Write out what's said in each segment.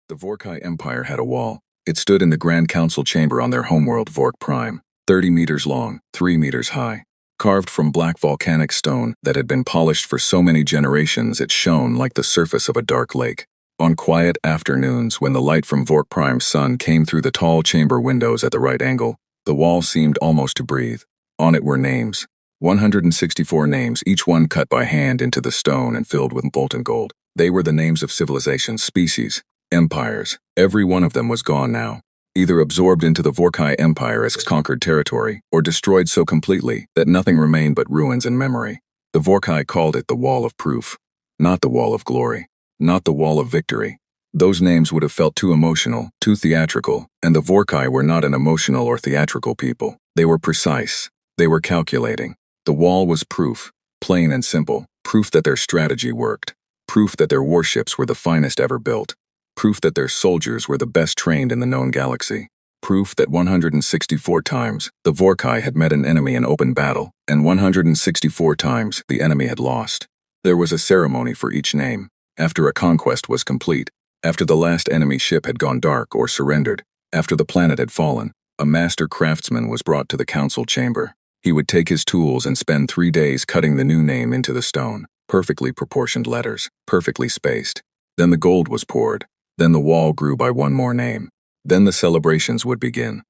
The Vorkai Empire had a wall. It stood in the Grand Council chamber on their homeworld Vork Prime, 30 meters long, 3 meters high. Carved from black volcanic stone that had been polished for so many generations it shone like the surface of a dark lake. On quiet afternoons, when the light from Vork Prime's sun came through the tall chamber windows at the right angle, the wall seemed almost to breathe. On it were names. 164 names, each one cut by hand into the stone and filled with molten gold. They were the names of civilizations, species, empires. Every one of them was gone now, either absorbed into the Vorkai Empire as conquered territory, or destroyed so completely that nothing remained but ruins and memory. The Vorkai called it the Wall of Proof, not the Wall of Glory, not the Wall of Victory. Those names would have felt too emotional, too theatrical, and the Vorkai were not an emotional or theatrical people. They were precise. They were calculating. The wall was proof, plain and simple, proof that their strategy worked, proof that their warships were the finest ever built, proof that their soldiers were the best trained in the known galaxy, proof that 164 times the Vorkai had met an enemy in open battle, and 164 times the enemy had lost. There was a ceremony for each name. After a conquest was complete, after the last enemy ship had gone dark or surrendered, after the planet had fallen, a master craftsman was brought to the council chamber. He would take his tools and spend 3 days cutting the new name into the stone, perfectly proportioned letters, perfectly spaced. Then the gold was poured. Then the wall grew by one more name. Then the celebrations would begin.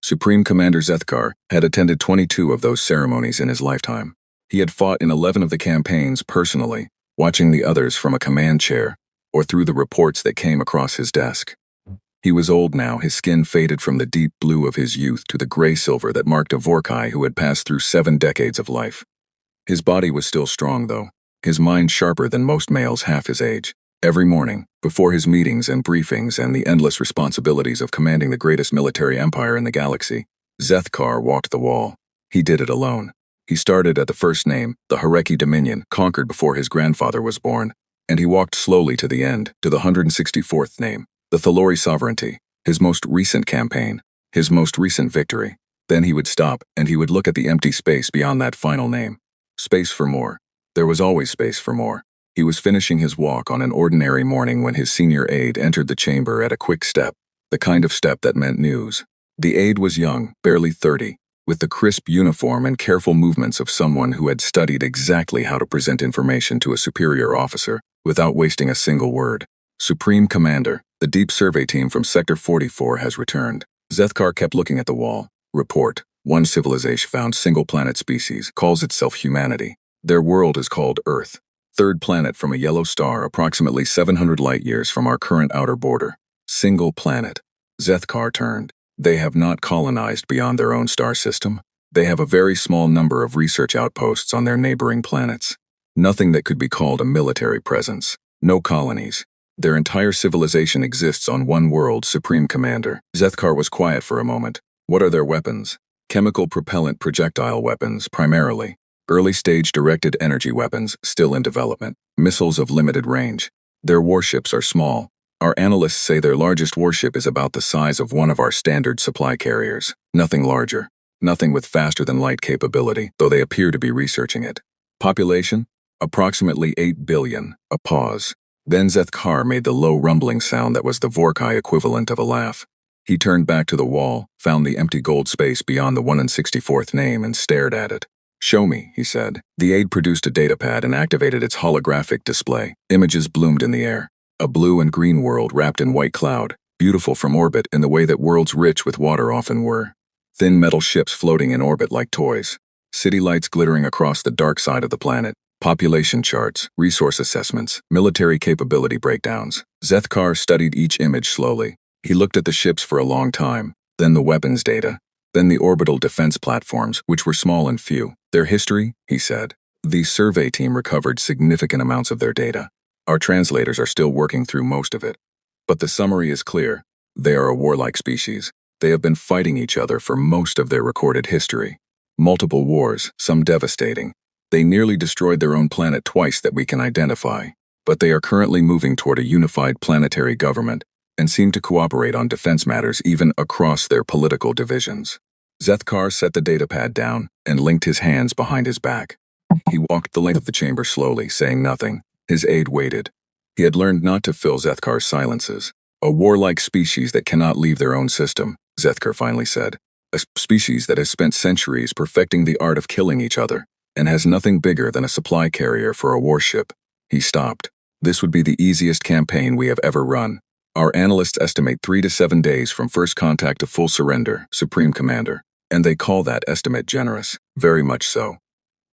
Supreme Commander Zethkar had attended 22 of those ceremonies in his lifetime. He had fought in 11 of the campaigns personally, watching the others from a command chair, or through the reports that came across his desk. He was old now, his skin faded from the deep blue of his youth to the gray-silver that marked a Vorkai who had passed through 7 decades of life. His body was still strong, though, his mind sharper than most males half his age. Every morning, before his meetings and briefings and the endless responsibilities of commanding the greatest military empire in the galaxy, Zethkar walked the wall. He did it alone. He started at the first name, the Wreckage Dominion, conquered before his grandfather was born, and he walked slowly to the end, to the 164th name, the Thalori Sovereignty, his most recent campaign, his most recent victory. Then he would stop, and he would look at the empty space beyond that final name. Space for more. There was always space for more. He was finishing his walk on an ordinary morning when his senior aide entered the chamber at a quick step, the kind of step that meant news. The aide was young, barely 30, with the crisp uniform and careful movements of someone who had studied exactly how to present information to a superior officer without wasting a single word. Supreme Commander, the deep survey team from Sector 44 has returned. Zethkar kept looking at the wall. Report. One civilization found single-planet species, calls itself humanity. Their world is called Earth. Third planet from a yellow star approximately 700 light-years from our current outer border. Single planet. Zethkar turned. They have not colonized beyond their own star system. They have a very small number of research outposts on their neighboring planets. Nothing that could be called a military presence. No colonies. Their entire civilization exists on one world, Supreme Commander. Zethkar was quiet for a moment. What are their weapons? Chemical propellant projectile weapons, primarily. Early-stage directed energy weapons, still in development. Missiles of limited range. Their warships are small. Our analysts say their largest warship is about the size of one of our standard supply carriers. Nothing larger. Nothing with faster-than-light capability, though they appear to be researching it. Population? Approximately 8 billion. A pause. Then Zethkar made the low rumbling sound that was the Vorkai equivalent of a laugh. He turned back to the wall, found the empty gold space beyond the 164th name and stared at it. Show me, he said. The aide produced a datapad and activated its holographic display. Images bloomed in the air. A blue and green world wrapped in white cloud, beautiful from orbit in the way that worlds rich with water often were. Thin metal ships floating in orbit like toys. City lights glittering across the dark side of the planet. Population charts, resource assessments, military capability breakdowns. Zethkar studied each image slowly. He looked at the ships for a long time, then the weapons data, then the orbital defense platforms, which were small and few. Their history, he said. The survey team recovered significant amounts of their data. Our translators are still working through most of it. But the summary is clear. They are a warlike species. They have been fighting each other for most of their recorded history. Multiple wars, some devastating. They nearly destroyed their own planet twice that we can identify, but they are currently moving toward a unified planetary government and seem to cooperate on defense matters even across their political divisions. Zethkar set the datapad down and linked his hands behind his back. He walked the length of the chamber slowly, saying nothing. His aide waited. He had learned not to fill Zethkar's silences. A warlike species that cannot leave their own system, Zethkar finally said. A species that has spent centuries perfecting the art of killing each other, and has nothing bigger than a supply carrier for a warship. He stopped. This would be the easiest campaign we have ever run. Our analysts estimate 3 to 7 days from first contact to full surrender, Supreme Commander. And they call that estimate generous. Very much so.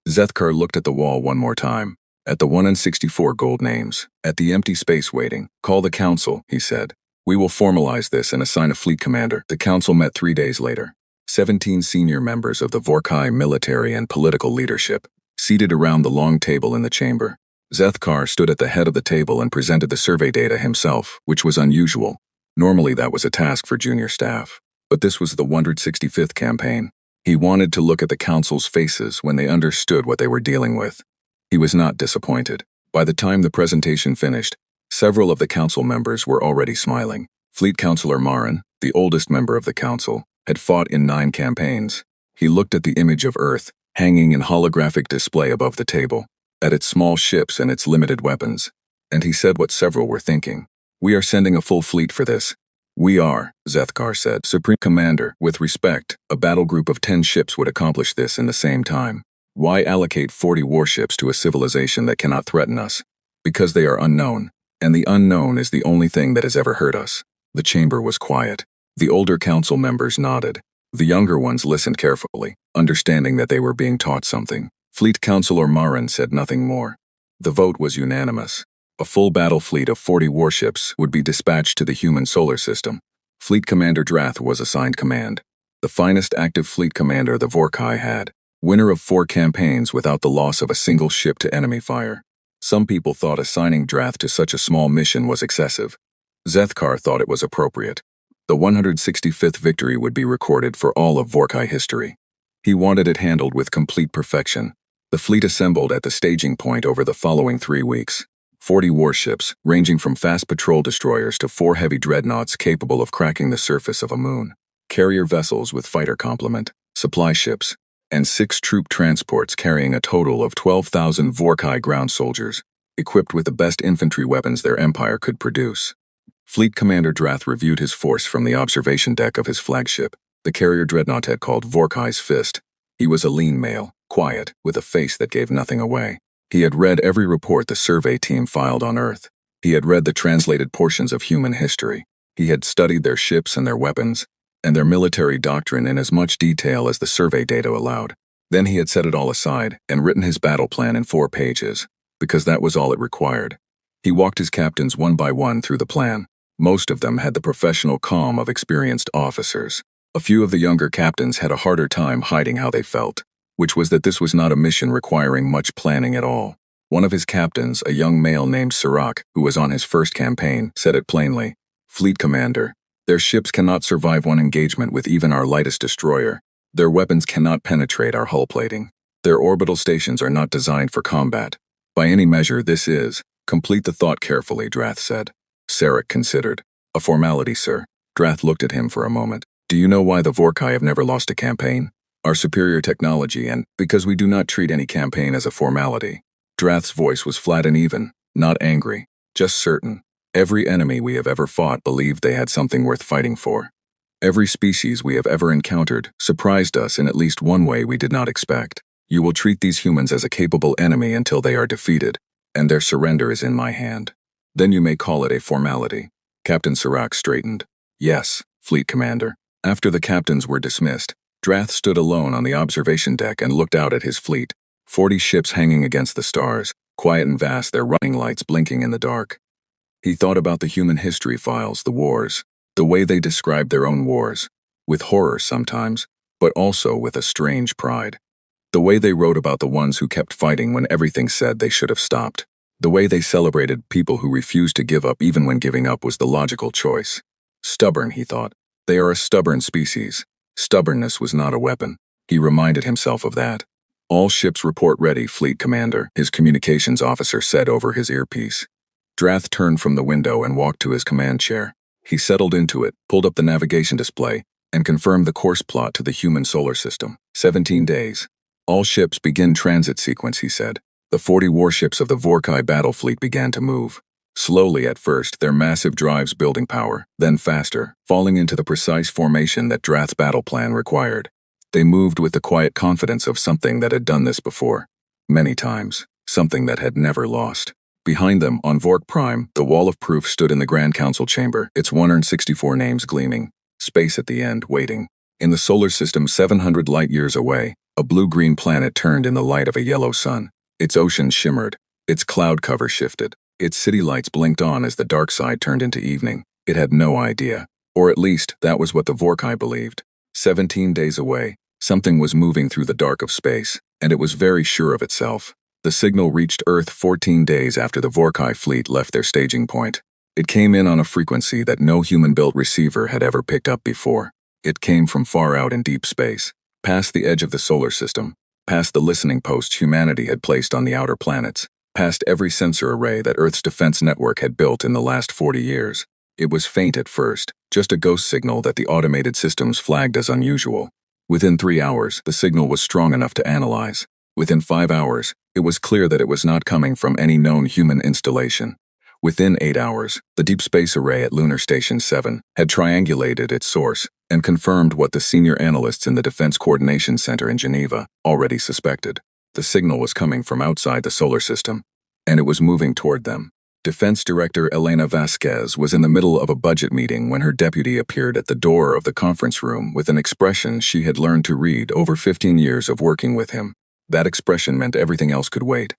Zethkar looked at the wall one more time. At the 1 in 64 gold names. At the empty space waiting. Call the council, he said. We will formalize this and assign a fleet commander. The council met 3 days later. 17 senior members of the Vorkai military and political leadership, seated around the long table in the chamber. Zethkar stood at the head of the table and presented the survey data himself, which was unusual. Normally that was a task for junior staff. But this was the 165th campaign. He wanted to look at the council's faces when they understood what they were dealing with. He was not disappointed. By the time the presentation finished, several of the council members were already smiling. Fleet Councilor Marin, the oldest member of the council, had fought in 9 campaigns. He looked at the image of Earth, hanging in holographic display above the table, at its small ships and its limited weapons, and he said what several were thinking. We are sending a full fleet for this. We are, Zethkar said. Supreme Commander, with respect, a battle group of 10 ships would accomplish this in the same time. Why allocate 40 warships to a civilization that cannot threaten us? Because they are unknown, and the unknown is the only thing that has ever hurt us. The chamber was quiet. The older council members nodded. The younger ones listened carefully, understanding that they were being taught something. Fleet Councilor Marin said nothing more. The vote was unanimous. A full battle fleet of 40 warships would be dispatched to the human solar system. Fleet Commander Drath was assigned command. The finest active fleet commander the Vorkai had. Winner of 4 campaigns without the loss of a single ship to enemy fire. Some people thought assigning Drath to such a small mission was excessive. Zethkar thought it was appropriate. The 165th victory would be recorded for all of Vorkai history. He wanted it handled with complete perfection. The fleet assembled at the staging point over the following 3 weeks. 40 warships, ranging from fast patrol destroyers to 4 heavy dreadnoughts capable of cracking the surface of a moon. Carrier vessels with fighter complement, supply ships, and 6 troop transports carrying a total of 12,000 Vorkai ground soldiers, equipped with the best infantry weapons their empire could produce. Fleet Commander Drath reviewed his force from the observation deck of his flagship, the carrier dreadnought had called Vorkai's Fist. He was a lean male, quiet, with a face that gave nothing away. He had read every report the survey team filed on Earth. He had read the translated portions of human history. He had studied their ships and their weapons, and their military doctrine in as much detail as the survey data allowed. Then he had set it all aside and written his battle plan in 4 pages, because that was all it required. He walked his captains one by one through the plan. Most of them had the professional calm of experienced officers. A few of the younger captains had a harder time hiding how they felt, which was that this was not a mission requiring much planning at all. One of his captains, a young male named Sirach, who was on his first campaign, said it plainly. Fleet Commander, their ships cannot survive one engagement with even our lightest destroyer. Their weapons cannot penetrate our hull plating. Their orbital stations are not designed for combat. By any measure, this is. Complete the thought carefully, Drath said. Sarek considered. A formality, sir. Drath looked at him for a moment. Do you know why the Vorkai have never lost a campaign? Our superior technology, and because we do not treat any campaign as a formality. Drath's voice was flat and even, not angry, just certain. Every enemy we have ever fought believed they had something worth fighting for. Every species we have ever encountered surprised us in at least one way we did not expect. You will treat these humans as a capable enemy until they are defeated, and their surrender is in my hand. Then you may call it a formality. Captain Sirach straightened. Yes, Fleet Commander. After the captains were dismissed, Drath stood alone on the observation deck and looked out at his fleet. 40 ships hanging against the stars, quiet and vast, their running lights blinking in the dark. He thought about the human history files, the wars, the way they described their own wars, with horror sometimes, but also with a strange pride. The way they wrote about the ones who kept fighting when everything said they should have stopped. The way they celebrated people who refused to give up even when giving up was the logical choice. Stubborn, he thought. They are a stubborn species. Stubbornness was not a weapon. He reminded himself of that. All ships report ready, Fleet Commander, his communications officer said over his earpiece. Drath turned from the window and walked to his command chair. He settled into it, pulled up the navigation display, and confirmed the course plot to the human solar system. 17 days. All ships begin transit sequence, he said. The 40 warships of the Vorkai battle fleet began to move. Slowly at first, their massive drives building power, then faster, falling into the precise formation that Drath's battle plan required. They moved with the quiet confidence of something that had done this before. Many times. Something that had never lost. Behind them, on Vork Prime, the wall of proof stood in the Grand Council chamber, its 164 names gleaming. Space at the end, waiting. In the solar system 700 light-years away, a blue-green planet turned in the light of a yellow sun. Its oceans shimmered. Its cloud cover shifted. Its city lights blinked on as the dark side turned into evening. It had no idea. Or at least, that was what the Vorkai believed. 17 days away, something was moving through the dark of space, and it was very sure of itself. The signal reached Earth 14 days after the Vorkai fleet left their staging point. It came in on a frequency that no human-built receiver had ever picked up before. It came from far out in deep space, past the edge of the solar system, past the listening posts humanity had placed on the outer planets, past every sensor array that Earth's defense network had built in the last 40 years. It was faint at first, just a ghost signal that the automated systems flagged as unusual. Within 3 hours, the signal was strong enough to analyze. Within 5 hours, it was clear that it was not coming from any known human installation. Within 8 hours, the Deep Space Array at Lunar Station 7 had triangulated its source and confirmed what the senior analysts in the Defense Coordination Center in Geneva already suspected. The signal was coming from outside the solar system, and it was moving toward them. Defense Director Elena Vasquez was in the middle of a budget meeting when her deputy appeared at the door of the conference room with an expression she had learned to read over 15 years of working with him. That expression meant everything else could wait.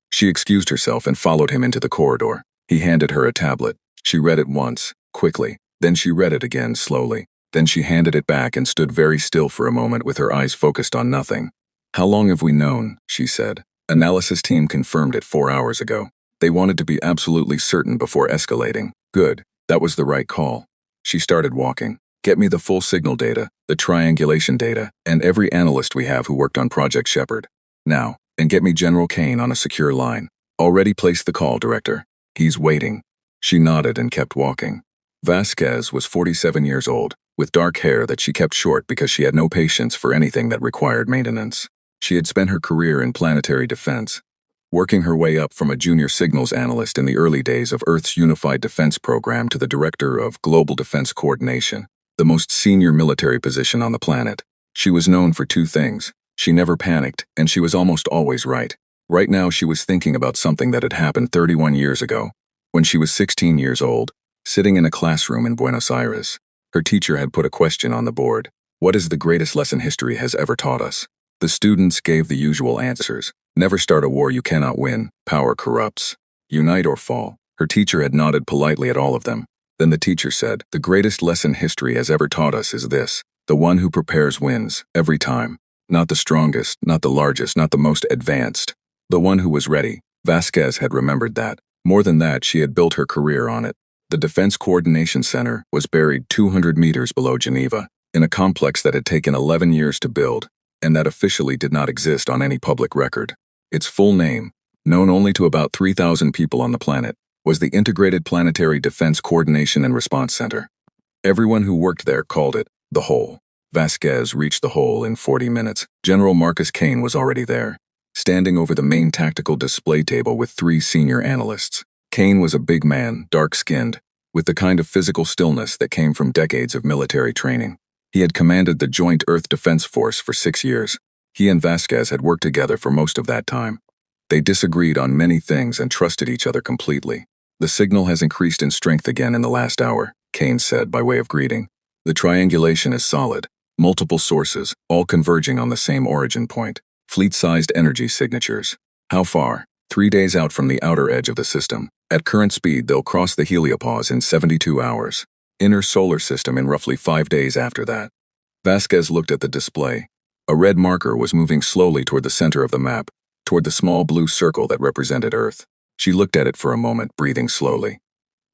She excused herself and followed him into the corridor. He handed her a tablet. She read it once, quickly. Then she read it again, slowly. Then she handed it back and stood very still for a moment with her eyes focused on nothing. "How long have we known?" she said. "Analysis team confirmed it 4 hours ago. They wanted to be absolutely certain before escalating." "Good. That was the right call." She started walking. "Get me the full signal data, the triangulation data, and every analyst we have who worked on Project Shepard. Now, and get me General Kane on a secure line." "Already placed the call, Director. He's waiting." She nodded and kept walking. Vasquez was 47 years old, with dark hair that she kept short because she had no patience for anything that required maintenance. She had spent her career in planetary defense, working her way up from a junior signals analyst in the early days of Earth's Unified Defense Program to the Director of Global Defense Coordination, the most senior military position on the planet. She was known for 2 things. She never panicked, and she was almost always right. Right now she was thinking about something that had happened 31 years ago, when she was 16 years old, sitting in a classroom in Buenos Aires. Her teacher had put a question on the board. "What is the greatest lesson history has ever taught us?" The students gave the usual answers. "Never start a war you cannot win. Power corrupts. Unite or fall." Her teacher had nodded politely at all of them. Then the teacher said, "The greatest lesson history has ever taught us is this: the one who prepares wins, every time. Not the strongest, not the largest, not the most advanced. The one who was ready." Vasquez had remembered that. More than that, she had built her career on it. The Defense Coordination Center was buried 200 meters below Geneva, in a complex that had taken 11 years to build, and that officially did not exist on any public record. Its full name, known only to about 3,000 people on the planet, was the Integrated Planetary Defense Coordination and Response Center. Everyone who worked there called it the Hole. Vasquez reached the Hole in 40 minutes. General Marcus Kane was already there, standing over the main tactical display table with 3 senior analysts. Kane was a big man, dark-skinned, with the kind of physical stillness that came from decades of military training. He had commanded the Joint Earth Defense Force for 6 years. He and Vasquez had worked together for most of that time. They disagreed on many things and trusted each other completely. "The signal has increased in strength again in the last hour," Kane said by way of greeting. "The triangulation is solid. Multiple sources, all converging on the same origin point. Fleet-sized energy signatures. How far? 3 days out from the outer edge of the system. At current speed, they'll cross the heliopause in 72 hours. Inner solar system in roughly 5 days after that." Vasquez looked at the display. A red marker was moving slowly toward the center of the map, toward the small blue circle that represented Earth. She looked at it for a moment, breathing slowly.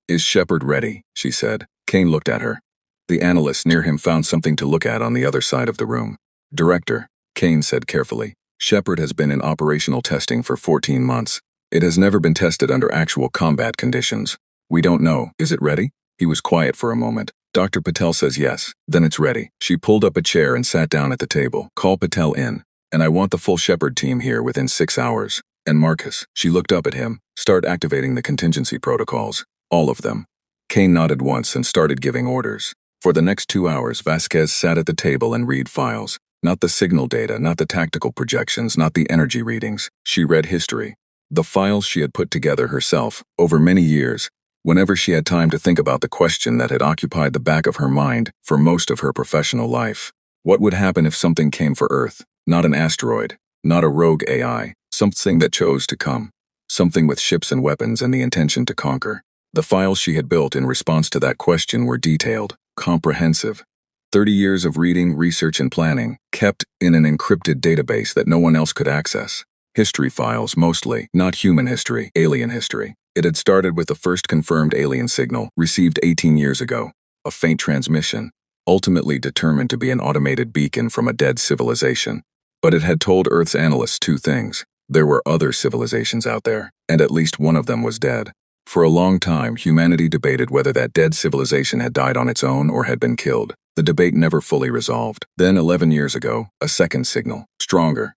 "Is Shepard ready?" she said. Kane looked at her. The analyst near him found something to look at on the other side of the room. "Director," Kane said carefully, "Shepard has been in operational testing for 14 months. It has never been tested under actual combat conditions. We don't know. Is it ready?" He was quiet for a moment. "Dr. Patel says yes. Then it's ready." She pulled up a chair and sat down at the table. "Call Patel in, and I want the full Shepard team here within 6 hours." And Marcus, she looked up at him, start activating the contingency protocols. All of them. Kane nodded once and started giving orders. For the next 2 hours, Vasquez sat at the table and read files. Not the signal data, not the tactical projections, not the energy readings. She read history. The files she had put together herself, over many years, whenever she had time to think about the question that had occupied the back of her mind for most of her professional life. What would happen if something came for Earth? Not an asteroid, not a rogue AI, something that chose to come. Something with ships and weapons and the intention to conquer. The files she had built in response to that question were detailed, comprehensive. 30 years of reading, research, and planning, kept in an encrypted database that no one else could access. History files mostly, not human history, alien history. It had started with the first confirmed alien signal, received 18 years ago. A faint transmission, ultimately determined to be an automated beacon from a dead civilization. But it had told Earth's analysts 2 things. There were other civilizations out there, and at least one of them was dead. For a long time, humanity debated whether that dead civilization had died on its own or had been killed. The debate never fully resolved. Then, 11 years ago, a second signal, stronger.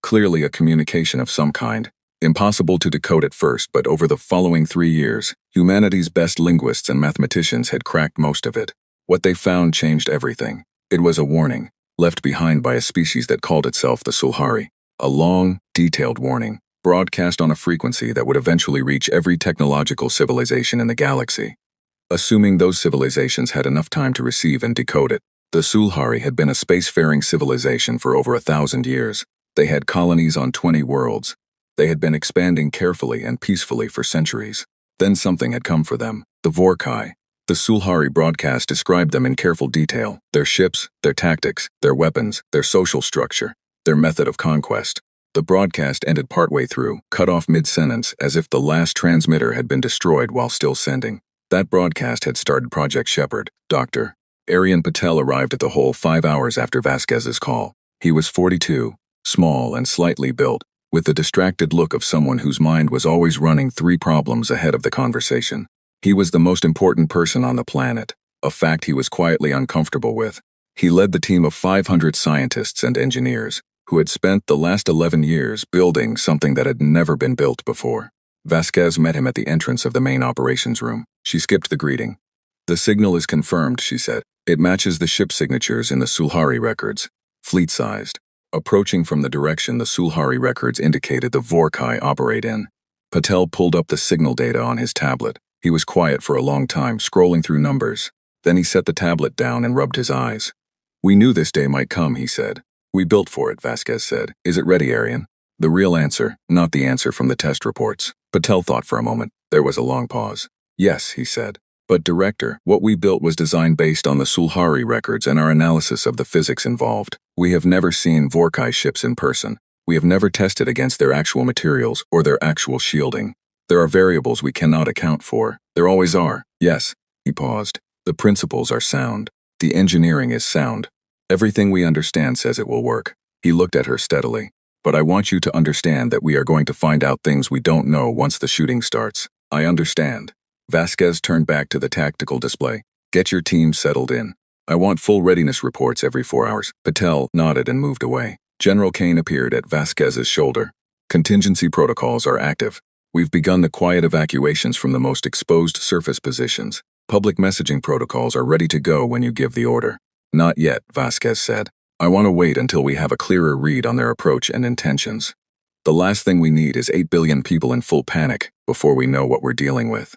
Clearly a communication of some kind. Impossible to decode at first, but over the following 3 years, humanity's best linguists and mathematicians had cracked most of it. What they found changed everything. It was a warning, left behind by a species that called itself the Sulhari. A long, detailed warning, broadcast on a frequency that would eventually reach every technological civilization in the galaxy. Assuming those civilizations had enough time to receive and decode it, the Sulhari had been a spacefaring civilization for over 1,000 years. They had colonies on 20 worlds. They had been expanding carefully and peacefully for centuries. Then something had come for them, the Vorkai. The Sulhari broadcast described them in careful detail, their ships, their tactics, their weapons, their social structure, their method of conquest. The broadcast ended partway through, cut off mid-sentence, as if the last transmitter had been destroyed while still sending. That broadcast had started Project Shepherd. Dr. Aryan Patel arrived at the hole 5 hours after Vasquez's call. He was 42, small and slightly built, with the distracted look of someone whose mind was always running 3 problems ahead of the conversation. He was the most important person on the planet, a fact he was quietly uncomfortable with. He led the team of 500 scientists and engineers, who had spent the last 11 years building something that had never been built before. Vasquez met him at the entrance of the main operations room. She skipped the greeting. "The signal is confirmed," she said. "It matches the ship signatures in the Sulhari records. Fleet-sized." Approaching from the direction the Sulhari records indicated the Vorkai operate in, Patel pulled up the signal data on his tablet. He was quiet for a long time, scrolling through numbers. Then he set the tablet down and rubbed his eyes. "We knew this day might come," he said. "We built for it," Vasquez said. "Is it ready, Aryan?" The real answer, not the answer from the test reports. Patel thought for a moment. There was a long pause. "Yes," he said. "But Director, what we built was designed based on the Sulhari records and our analysis of the physics involved. We have never seen Vorkai ships in person. We have never tested against their actual materials or their actual shielding. There are variables we cannot account for. There always are." "Yes." He paused. "The principles are sound. The engineering is sound. Everything we understand says it will work." He looked at her steadily. "But I want you to understand that we are going to find out things we don't know once the shooting starts." "I understand." Vasquez turned back to the tactical display. "Get your team settled in. I want full readiness reports every 4 hours. Patel nodded and moved away. General Kane appeared at Vasquez's shoulder. "Contingency protocols are active. We've begun the quiet evacuations from the most exposed surface positions. Public messaging protocols are ready to go when you give the order." "Not yet," Vasquez said. "I want to wait until we have a clearer read on their approach and intentions. The last thing we need is 8 billion people in full panic before we know what we're dealing with."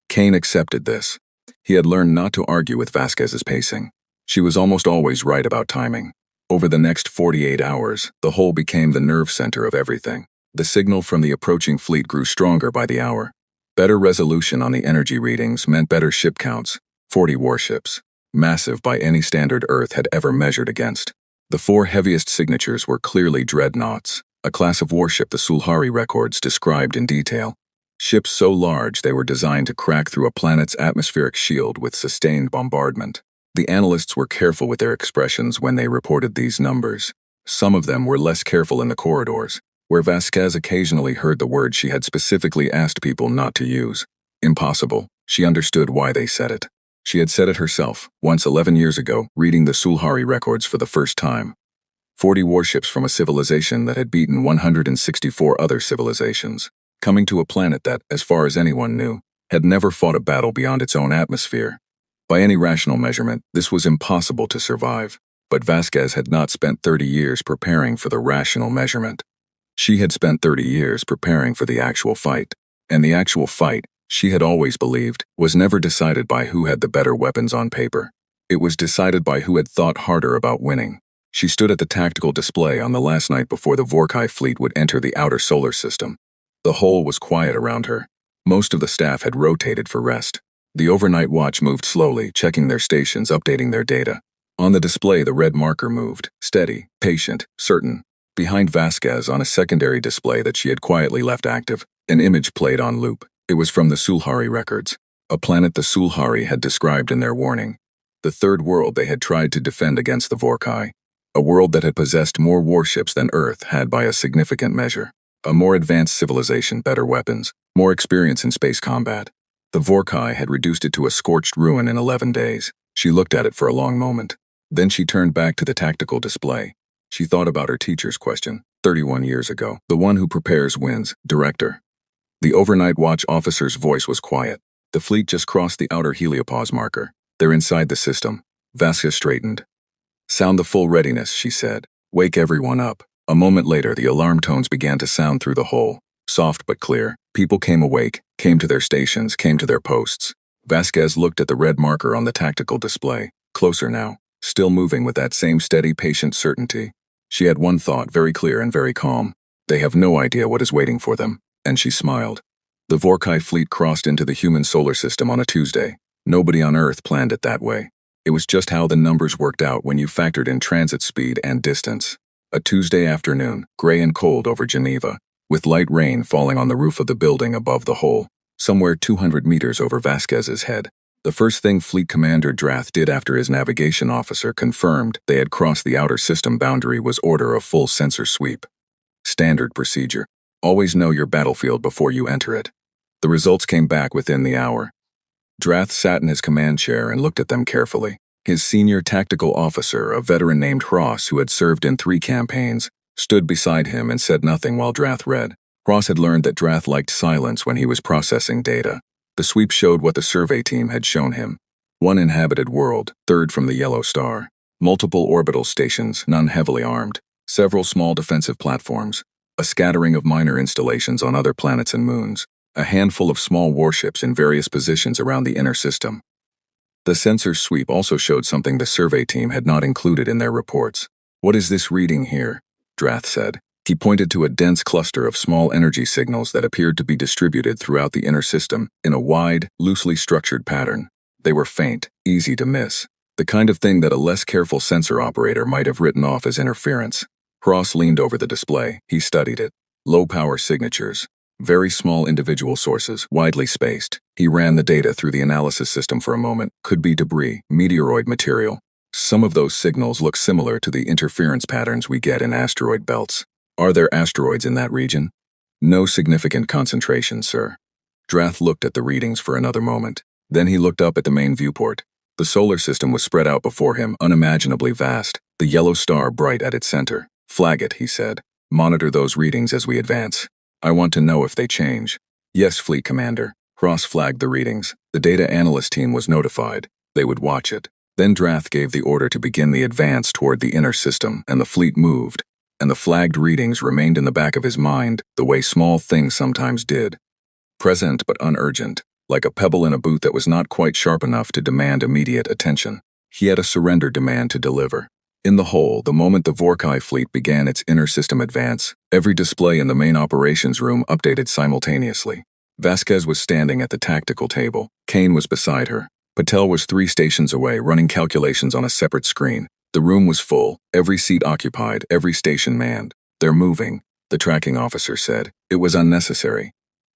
Kane accepted this. He had learned not to argue with Vasquez's pacing. She was almost always right about timing. Over the next 48 hours, the hole became the nerve center of everything. The signal from the approaching fleet grew stronger by the hour. Better resolution on the energy readings meant better ship counts, 40 warships, massive by any standard Earth had ever measured against. The 4 heaviest signatures were clearly dreadnoughts, a class of warship the Sulhari records described in detail. Ships so large they were designed to crack through a planet's atmospheric shield with sustained bombardment. The analysts were careful with their expressions when they reported these numbers. Some of them were less careful in the corridors, where Vasquez occasionally heard the word she had specifically asked people not to use. Impossible. She understood why they said it. She had said it herself, once 11 years ago, reading the Sulhari records for the first time. 40 warships from a civilization that had beaten 164 other civilizations, coming to a planet that, as far as anyone knew, had never fought a battle beyond its own atmosphere. By any rational measurement, this was impossible to survive, but Vasquez had not spent 30 years preparing for the rational measurement. She had spent 30 years preparing for the actual fight, and the actual fight, she had always believed, was never decided by who had the better weapons on paper. It was decided by who had thought harder about winning. She stood at the tactical display on the last night before the Vorkai fleet would enter the outer solar system. The whole was quiet around her. Most of the staff had rotated for rest. The overnight watch moved slowly, checking their stations, updating their data. On the display, the red marker moved, steady, patient, certain. Behind Vasquez, on a secondary display that she had quietly left active, an image played on loop. It was from the Sulhari records, a planet the Sulhari had described in their warning. The third world they had tried to defend against the Vorkai. A world that had possessed more warships than Earth had by a significant measure. A more advanced civilization, better weapons, more experience in space combat. The Vorkai had reduced it to a scorched ruin in 11 days. She looked at it for a long moment. Then she turned back to the tactical display. She thought about her teacher's question, 31 years ago. The one who prepares wins, director. The overnight watch officer's voice was quiet. The fleet just crossed the outer heliopause marker. They're inside the system. Vasquez straightened. Sound the full readiness, she said. Wake everyone up. A moment later, the alarm tones began to sound through the hole. Soft but clear. People came awake, came to their stations, came to their posts. Vasquez looked at the red marker on the tactical display. Closer now. Still moving with that same steady, patient certainty. She had one thought, very clear and very calm. They have no idea what is waiting for them. And she smiled. The Vorkai fleet crossed into the human solar system on a Tuesday. Nobody on Earth planned it that way. It was just how the numbers worked out when you factored in transit speed and distance. A Tuesday afternoon, gray and cold over Geneva, with light rain falling on the roof of the building above the hole, somewhere 200 meters over Vasquez's head. The first thing Fleet Commander Drath did after his navigation officer confirmed they had crossed the outer system boundary was order a full sensor sweep. Standard procedure. Always know your battlefield before you enter it. The results came back within the hour. Drath sat in his command chair and looked at them carefully. His senior tactical officer, a veteran named Hross who had served in 3 campaigns, stood beside him and said nothing while Drath read. Hross had learned that Drath liked silence when he was processing data. The sweep showed what the survey team had shown him. 1 inhabited world, 3rd from the yellow star. Multiple orbital stations, none heavily armed. Several small defensive platforms. A scattering of minor installations on other planets and moons. A handful of small warships in various positions around the inner system. The sensor sweep also showed something the survey team had not included in their reports. What is this reading here? Drath said. He pointed to a dense cluster of small energy signals that appeared to be distributed throughout the inner system in a wide, loosely structured pattern. They were faint, easy to miss. The kind of thing that a less careful sensor operator might have written off as interference. Hross leaned over the display. He studied it. Low-power signatures. Very small individual sources, widely spaced. He ran the data through the analysis system for a moment. Could be debris, meteoroid material. Some of those signals look similar to the interference patterns we get in asteroid belts. Are there asteroids in that region? No significant concentration, sir. Drath looked at the readings for another moment. Then he looked up at the main viewport. The solar system was spread out before him, unimaginably vast, the yellow star bright at its center. Flag it, he said. Monitor those readings as we advance. I want to know if they change. Yes, Fleet Commander. Hross flagged the readings. The data analyst team was notified. They would watch it. Then Drath gave the order to begin the advance toward the inner system, and the fleet moved. And the flagged readings remained in the back of his mind, the way small things sometimes did. Present but unurgent, like a pebble in a boot that was not quite sharp enough to demand immediate attention. He had a surrender demand to deliver. In the whole, the moment the Vorkai fleet began its inner system advance, every display in the main operations room updated simultaneously. Vasquez was standing at the tactical table. Kane was beside her. Patel was 3 stations away, running calculations on a separate screen. The room was full, every seat occupied, every station manned. They're moving, the tracking officer said. It was unnecessary.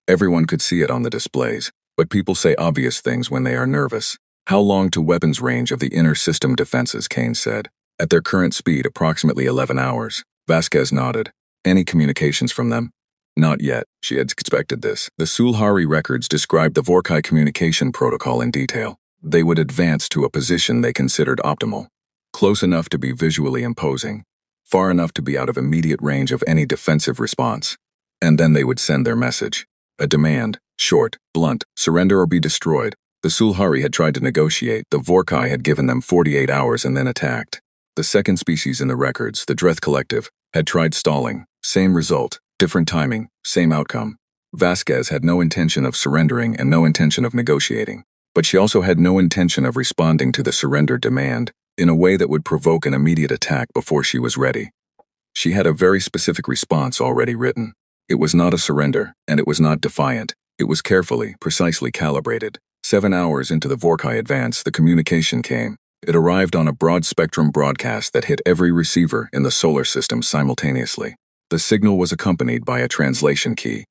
Everyone could see it on the displays, but people say obvious things when they are nervous. How long to weapons range of the inner system defenses, Kane said. At their current speed, approximately 11 hours. Vasquez nodded. Any communications from them? Not yet. She had expected this. The Sulhari records described the Vorkai communication protocol in detail. They would advance to a position they considered optimal. Close enough to be visually imposing. far enough to be out of immediate range of any defensive response. And then they would send their message. A demand, short, blunt, surrender or be destroyed. The Sulhari had tried to negotiate, the Vorkai had given them 48 hours and then attacked. The second species in the records, the Dreth Collective, had tried stalling, same result, different timing, same outcome. Vasquez had no intention of surrendering and no intention of negotiating, but she also had no intention of responding to the surrender demand in a way that would provoke an immediate attack before she was ready. She had a very specific response already written. It was not a surrender, and it was not defiant. It was carefully, precisely calibrated. 7 hours into the Vorkai advance, the communication came. It arrived on a broad-spectrum broadcast that hit every receiver in the solar system simultaneously. The signal was accompanied by a translation key.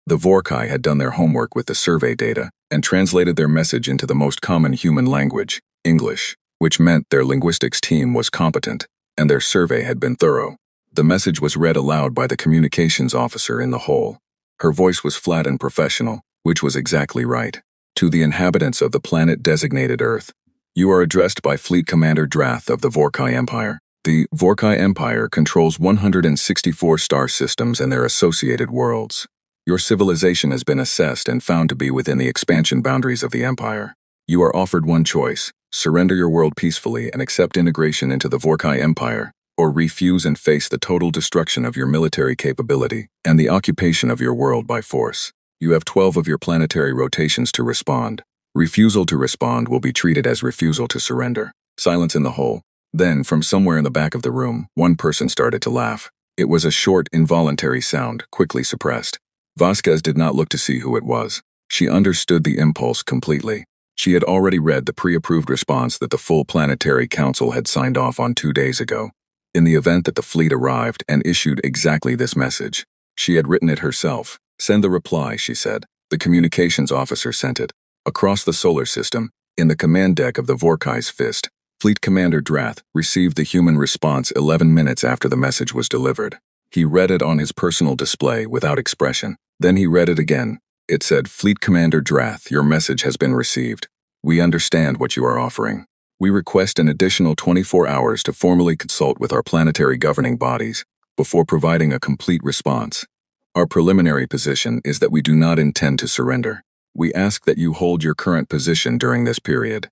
The Vorkai had done their homework with the survey data and translated their message into the most common human language, English, which meant their linguistics team was competent, and their survey had been thorough. The message was read aloud by the communications officer in the hole. Her voice was flat and professional, which was exactly right. To the inhabitants of the planet designated Earth, you are addressed by Fleet Commander Drath of the Vorkai Empire. The Vorkai Empire controls 164 star systems and their associated worlds. Your civilization has been assessed and found to be within the expansion boundaries of the Empire. You are offered one choice: surrender your world peacefully and accept integration into the Vorkai Empire, or refuse and face the total destruction of your military capability and the occupation of your world by force. You have 12 of your planetary rotations to respond. Refusal to respond will be treated as refusal to surrender. Silence in the hole. Then, from somewhere in the back of the room, one person started to laugh. It was a short, involuntary sound, quickly suppressed. Vasquez did not look to see who it was. She understood the impulse completely. She had already read the pre-approved response that the full Planetary Council had signed off on 2 days ago. In the event that the fleet arrived and issued exactly this message, she had written it herself. Send the reply, she said. The communications officer sent it. Across the solar system, in the command deck of the Vorkai's Fist, Fleet Commander Drath received the human response 11 minutes after the message was delivered. He read it on his personal display without expression. Then he read it again. It said, Fleet Commander Drath, your message has been received. We understand what you are offering. We request an additional 24 hours to formally consult with our planetary governing bodies before providing a complete response. Our preliminary position is that we do not intend to surrender. We ask that you hold your current position during this period.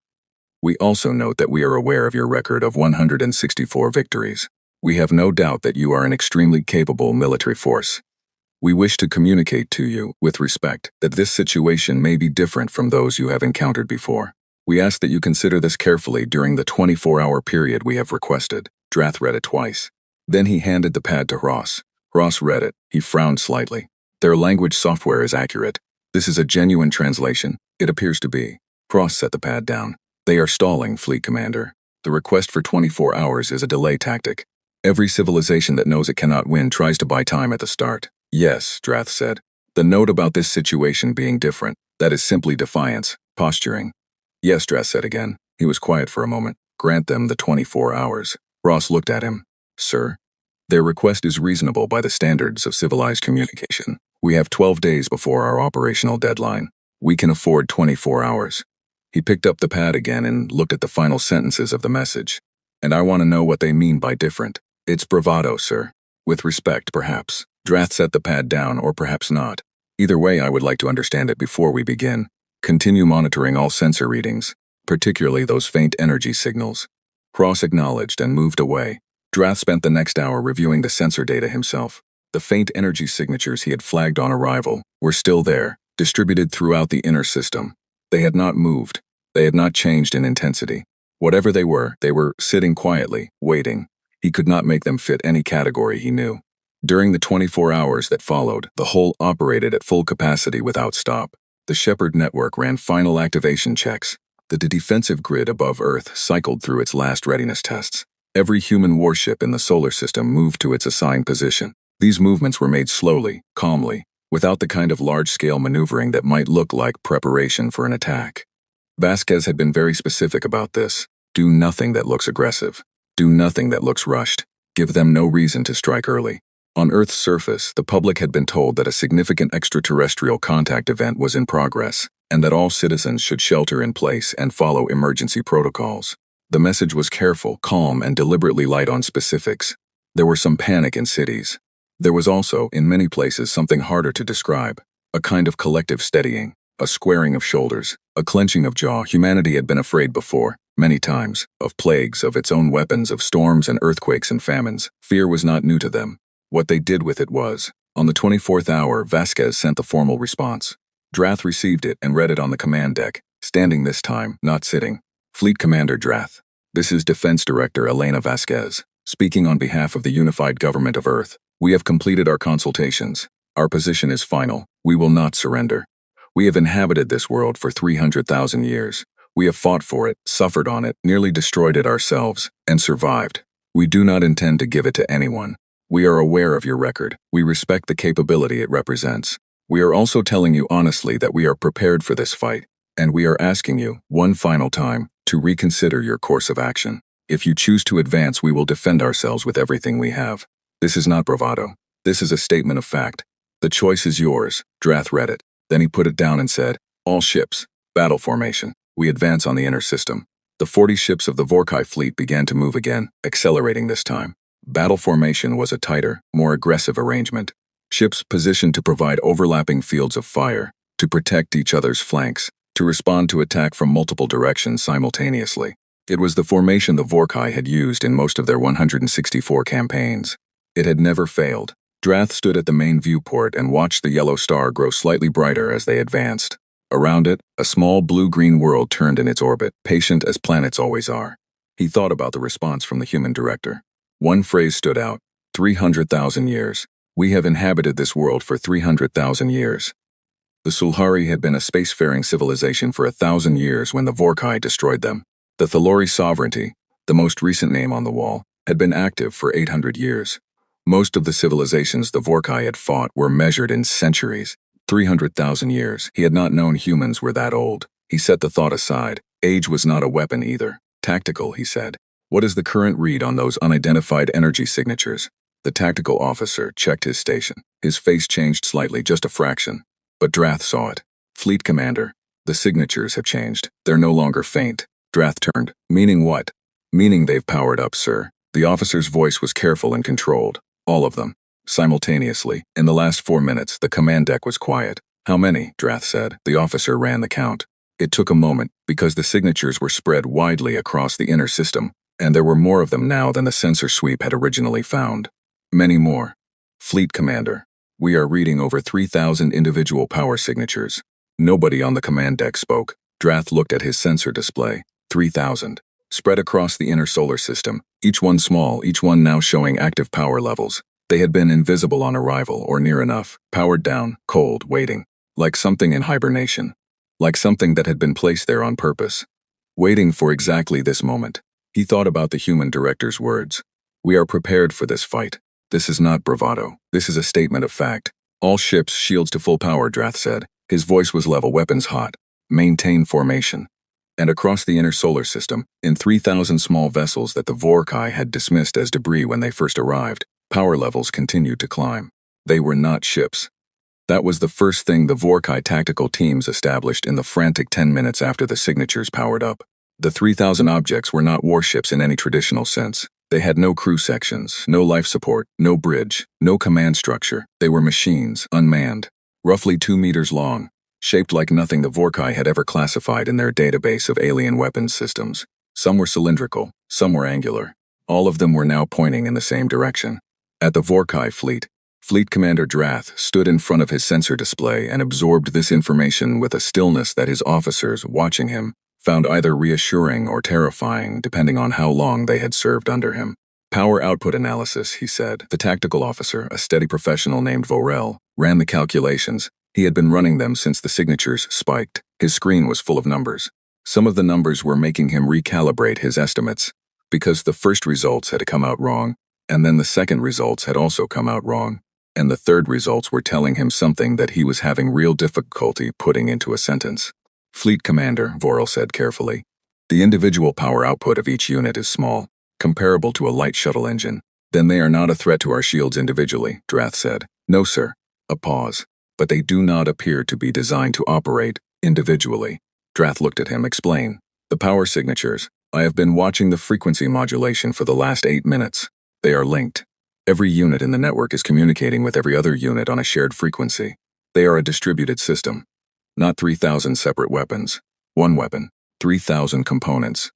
We also note that we are aware of your record of 164 victories. We have no doubt that you are an extremely capable military force. We wish to communicate to you, with respect, that this situation may be different from those you have encountered before. We ask that you consider this carefully during the 24-hour period we have requested. Drath read it twice. Then he handed the pad to Ross. Ross read it. He frowned slightly. Their language software is accurate. This is a genuine translation. It appears to be. Ross set the pad down. They are stalling, Fleet Commander. The request for 24 hours is a delay tactic. Every civilization that knows it cannot win tries to buy time at the start. Yes, Drath said. The note about this situation being different, that is simply defiance, posturing. Yes, Drath said again. He was quiet for a moment. Grant them the 24 hours. Ross looked at him. Sir, their request is reasonable by the standards of civilized communication. We have 12 days before our operational deadline. We can afford 24 hours. He picked up the pad again and looked at the final sentences of the message. And I want to know what they mean by different. It's bravado, sir. With respect, perhaps. Drath set the pad down, or perhaps not. Either way, I would like to understand it before we begin. Continue monitoring all sensor readings, particularly those faint energy signals. Ross acknowledged and moved away. Drath spent the next hour reviewing the sensor data himself. The faint energy signatures he had flagged on arrival were still there, distributed throughout the inner system. They had not moved. They had not changed in intensity. Whatever they were sitting quietly, waiting. He could not make them fit any category he knew. During the 24 hours that followed, the whole operated at full capacity without stop. The Shepard network ran final activation checks. The defensive grid above Earth cycled through its last readiness tests. Every human warship in the solar system moved to its assigned position. These movements were made slowly, calmly, without the kind of large-scale maneuvering that might look like preparation for an attack. Vasquez had been very specific about this. Do nothing that looks aggressive. Do nothing that looks rushed. Give them no reason to strike early. On Earth's surface, the public had been told that a significant extraterrestrial contact event was in progress, and that all citizens should shelter in place and follow emergency protocols. The message was careful, calm, and deliberately light on specifics. There were some panic in cities. There was also, in many places, something harder to describe. A kind of collective steadying, a squaring of shoulders, a clenching of jaw. Humanity had been afraid before, many times, of plagues, of its own weapons, of storms and earthquakes and famines. Fear was not new to them. What they did with it was, on the 24th hour, Vasquez sent the formal response. Drath received it and read it on the command deck, standing this time, not sitting. Fleet Commander Drath. This is Defense Director Elena Vasquez, speaking on behalf of the unified government of Earth. We have completed our consultations. Our position is final. We will not surrender. We have inhabited this world for 300,000 years. We have fought for it, suffered on it, nearly destroyed it ourselves, and survived. We do not intend to give it to anyone. We are aware of your record. We respect the capability it represents. We are also telling you honestly that we are prepared for this fight, and we are asking you, one final time, to reconsider your course of action. If you choose to advance, we will defend ourselves with everything we have. This is not bravado. This is a statement of fact. The choice is yours. Drath read it. Then he put it down and said, all ships, battle formation. We advance on the inner system. The 40 ships of the Vorkai fleet began to move again, accelerating this time. Battle formation was a tighter, more aggressive arrangement. Ships positioned to provide overlapping fields of fire, to protect each other's flanks, to respond to attack from multiple directions simultaneously. It was the formation the Vorkai had used in most of their 164 campaigns. It had never failed. Drath stood at the main viewport and watched the yellow star grow slightly brighter as they advanced. Around it, a small blue-green world turned in its orbit, patient as planets always are. He thought about the response from the human director. One phrase stood out, 300,000 years. We have inhabited this world for 300,000 years. The Sulhari had been a spacefaring civilization for 1,000 years when the Vorkai destroyed them. The Thalori sovereignty, the most recent name on the wall, had been active for 800 years. Most of the civilizations the Vorkai had fought were measured in centuries. 300,000 years. He had not known humans were that old. He set the thought aside. Age was not a weapon either. Tactical, he said. What is the current read on those unidentified energy signatures? The tactical officer checked his station. His face changed slightly, just a fraction. But Drath saw it. Fleet Commander. The signatures have changed. They're no longer faint. Drath turned. Meaning what? Meaning they've powered up, sir. The officer's voice was careful and controlled. All of them. Simultaneously, in the last 4 minutes, the command deck was quiet. How many? Drath said. The officer ran the count. It took a moment, because the signatures were spread widely across the inner system, and there were more of them now than the sensor sweep had originally found. Many more. Fleet Commander. We are reading over 3,000 individual power signatures. Nobody on the command deck spoke. Drath looked at his sensor display. 3,000. Spread across the inner solar system, each one small, each one now showing active power levels. They had been invisible on arrival, or near enough, powered down, cold, waiting, like something in hibernation, like something that had been placed there on purpose, waiting for exactly this moment. He thought about the human director's words. We are prepared for this fight. This is not bravado. This is a statement of fact. All ships, shields to full power, Drath said. His voice was level, weapons hot. Maintain formation. And across the inner solar system, in 3,000 small vessels that the Vorkai had dismissed as debris when they first arrived, power levels continued to climb. They were not ships. That was the first thing the Vorkai tactical teams established in the frantic 10 minutes after the signatures powered up. The 3,000 objects were not warships in any traditional sense. They had no crew sections, no life support, no bridge, no command structure. They were machines, unmanned, roughly 2 meters long, shaped like nothing the Vorkai had ever classified in their database of alien weapons systems. Some were cylindrical, some were angular. All of them were now pointing in the same direction. At the Vorkai fleet, Fleet Commander Drath stood in front of his sensor display and absorbed this information with a stillness that his officers, watching him, found either reassuring or terrifying depending on how long they had served under him. Power output analysis, he said. The tactical officer, a steady professional named Vorel, ran the calculations. He had been running them since the signatures spiked. His screen was full of numbers. Some of the numbers were making him recalibrate his estimates, because the first results had come out wrong, and then the second results had also come out wrong, and the third results were telling him something that he was having real difficulty putting into a sentence. Fleet Commander, Vorel said carefully. The individual power output of each unit is small, comparable to a light shuttle engine. Then they are not a threat to our shields individually, Drath said. No, sir. A pause. But they do not appear to be designed to operate individually. Drath looked at him. Explain. The power signatures. I have been watching the frequency modulation for the last 8 minutes. They are linked. Every unit in the network is communicating with every other unit on a shared frequency. They are a distributed system. Not 3,000 separate weapons. One weapon. 3,000 components.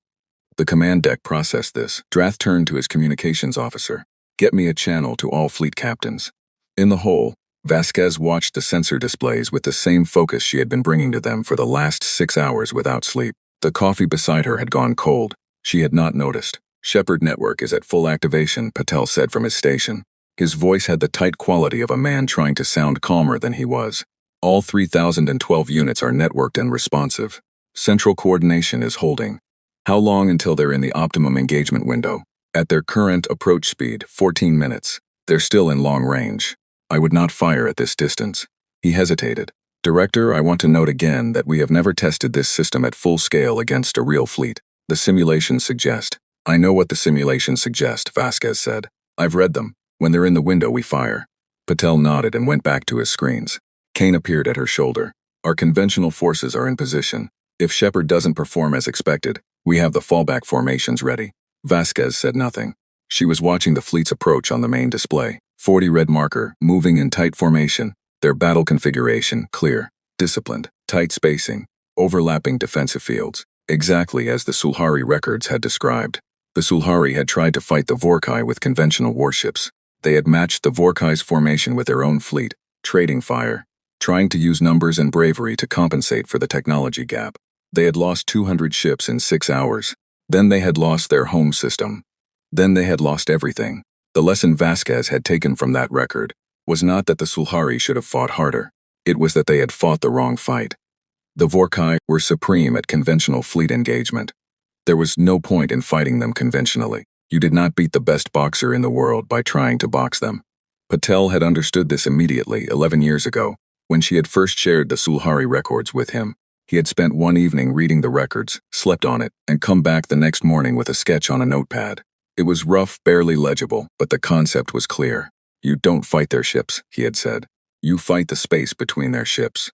The command deck processed this. Drath turned to his communications officer. Get me a channel to all fleet captains. In the hole, Vasquez watched the sensor displays with the same focus she had been bringing to them for the last 6 hours without sleep. The coffee beside her had gone cold. She had not noticed. Shepard network is at full activation, Patel said from his station. His voice had the tight quality of a man trying to sound calmer than he was. All 3,012 units are networked and responsive. Central coordination is holding. How long until they're in the optimum engagement window? At their current approach speed, 14 minutes. They're still in long range. I would not fire at this distance. He hesitated. Director, I want to note again that we have never tested this system at full scale against a real fleet. The simulations suggest. I know what the simulations suggest, Vasquez said. I've read them. When they're in the window, we fire. Patel nodded and went back to his screens. Kane appeared at her shoulder. Our conventional forces are in position. If Shepard doesn't perform as expected, we have the fallback formations ready. Vasquez said nothing. She was watching the fleet's approach on the main display. 40 red marker, moving in tight formation. Their battle configuration, clear, disciplined, tight spacing, overlapping defensive fields. Exactly as the Sulhari records had described. The Sulhari had tried to fight the Vorkai with conventional warships. They had matched the Vorkai's formation with their own fleet, trading fire, trying to use numbers and bravery to compensate for the technology gap. They had lost 200 ships in 6 hours. Then they had lost their home system. Then they had lost everything. The lesson Vasquez had taken from that record was not that the Sulhari should have fought harder. It was that they had fought the wrong fight. The Vorkai were supreme at conventional fleet engagement. There was no point in fighting them conventionally. You did not beat the best boxer in the world by trying to box them. Patel had understood this immediately 11 years ago, when she had first shared the Sulhari records with him. He had spent one evening reading the records, slept on it, and come back the next morning with a sketch on a notepad. It was rough, barely legible, but the concept was clear. You don't fight their ships, he had said. You fight the space between their ships.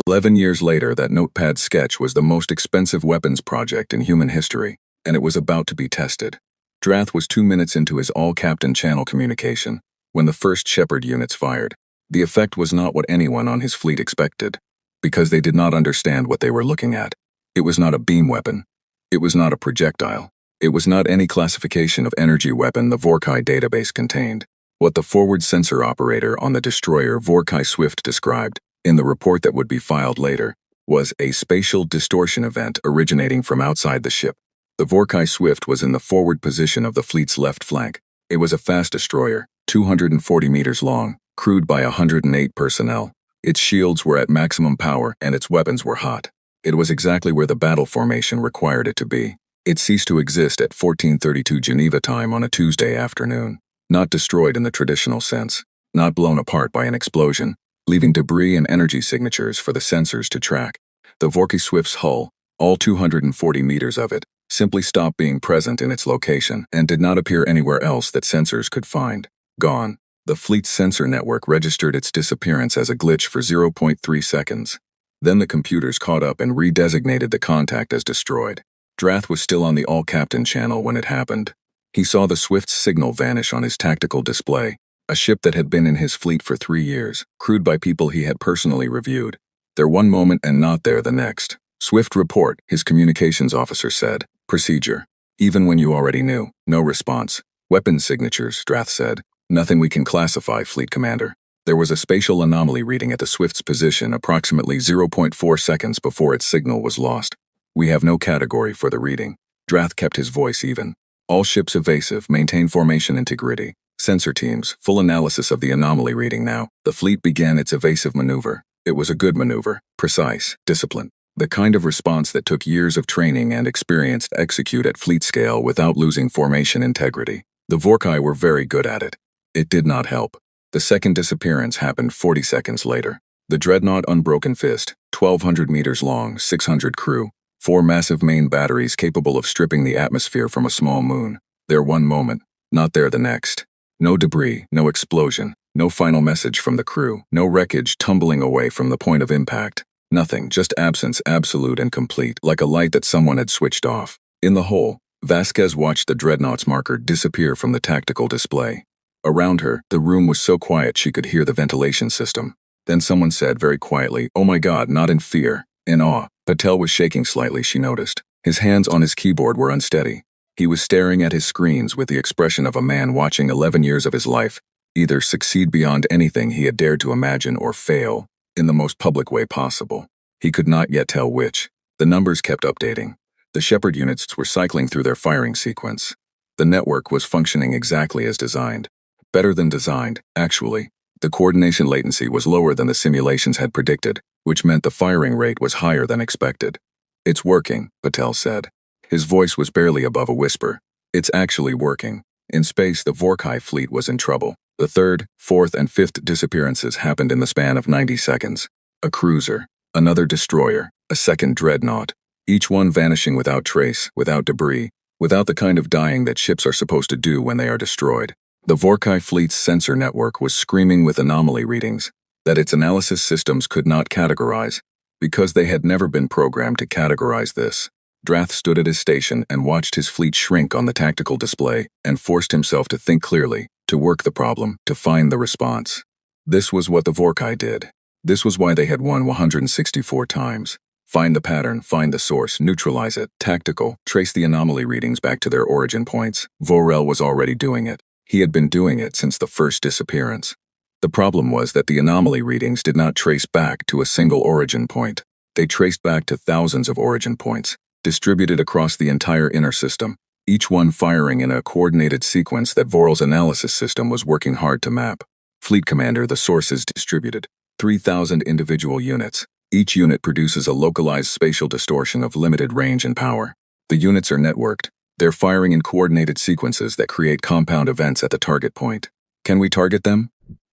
11 years later, that notepad sketch was the most expensive weapons project in human history, and it was about to be tested. Drath was 2 minutes into his all-captain channel communication when the first Shepard units fired. The effect was not what anyone on his fleet expected, because they did not understand what they were looking at. It was not a beam weapon. It was not a projectile. It was not any classification of energy weapon the Vorkai database contained. What the forward sensor operator on the destroyer Vorkai Swift described, in the report that would be filed later, was a spatial distortion event originating from outside the ship. The Vorkai Swift was in the forward position of the fleet's left flank. It was a fast destroyer, 240 meters long, crewed by 108 personnel. Its shields were at maximum power and its weapons were hot. It was exactly where the battle formation required it to be. It ceased to exist at 14:32 Geneva time on a Tuesday afternoon. Not destroyed in the traditional sense, not blown apart by an explosion, leaving debris and energy signatures for the sensors to track. The Vorkai Swift's hull, all 240 meters of it, simply stopped being present in its location and did not appear anywhere else that sensors could find. Gone. The fleet's sensor network registered its disappearance as a glitch for 0.3 seconds. Then the computers caught up and redesignated the contact as destroyed. Drath was still on the all-captain channel when it happened. He saw the Swift's signal vanish on his tactical display, a ship that had been in his fleet for 3 years, crewed by people he had personally reviewed. There one moment and not there the next. Swift report, his communications officer said. Procedure. Even when you already knew. No response. Weapons signatures, Drath said. Nothing we can classify, Fleet Commander. There was a spatial anomaly reading at the Swift's position approximately 0.4 seconds before its signal was lost. We have no category for the reading. Drath kept his voice even. All ships evasive, maintain formation integrity. Sensor teams, full analysis of the anomaly reading now. The fleet began its evasive maneuver. It was a good maneuver, precise, disciplined. The kind of response that took years of training and experience to execute at fleet scale without losing formation integrity. The Vorkai were very good at it. It did not help. The second disappearance happened 40 seconds later. The dreadnought Unbroken Fist, 1,200 meters long, 600 crew, 4 massive main batteries capable of stripping the atmosphere from a small moon. There one moment, not there the next. No debris, no explosion, no final message from the crew, no wreckage tumbling away from the point of impact. Nothing, just absence absolute and complete, like a light that someone had switched off. In the hole, Vasquez watched the dreadnought's marker disappear from the tactical display. Around her, the room was so quiet she could hear the ventilation system. Then someone said very quietly, "Oh my God," not in fear, in awe. Patel was shaking slightly, she noticed. His hands on his keyboard were unsteady. He was staring at his screens with the expression of a man watching 11 years of his life either succeed beyond anything he had dared to imagine or fail in the most public way possible. He could not yet tell which. The numbers kept updating. The Shepard units were cycling through their firing sequence. The network was functioning exactly as designed. Better than designed, actually. The coordination latency was lower than the simulations had predicted, which meant the firing rate was higher than expected. "It's working," Patel said. His voice was barely above a whisper. "It's actually working." In space, the Vorkai fleet was in trouble. The third, fourth, and fifth disappearances happened in the span of 90 seconds. A cruiser, another destroyer, a second dreadnought, each one vanishing without trace, without debris, without the kind of dying that ships are supposed to do when they are destroyed. The Vorkai fleet's sensor network was screaming with anomaly readings that its analysis systems could not categorize, because they had never been programmed to categorize this. Drath stood at his station and watched his fleet shrink on the tactical display and forced himself to think clearly, to work the problem, to find the response. This was what the Vorkai did. This was why they had won 164 times. Find the pattern, find the source, neutralize it, tactical, trace the anomaly readings back to their origin points. Vorel was already doing it. He had been doing it since the first disappearance. The problem was that the anomaly readings did not trace back to a single origin point. They traced back to thousands of origin points, distributed across the entire inner system, each one firing in a coordinated sequence that Vorel's analysis system was working hard to map. Fleet Commander, the source is distributed. 3,000 individual units. Each unit produces a localized spatial distortion of limited range and power. The units are networked. They're firing in coordinated sequences that create compound events at the target point. "Can we target them?"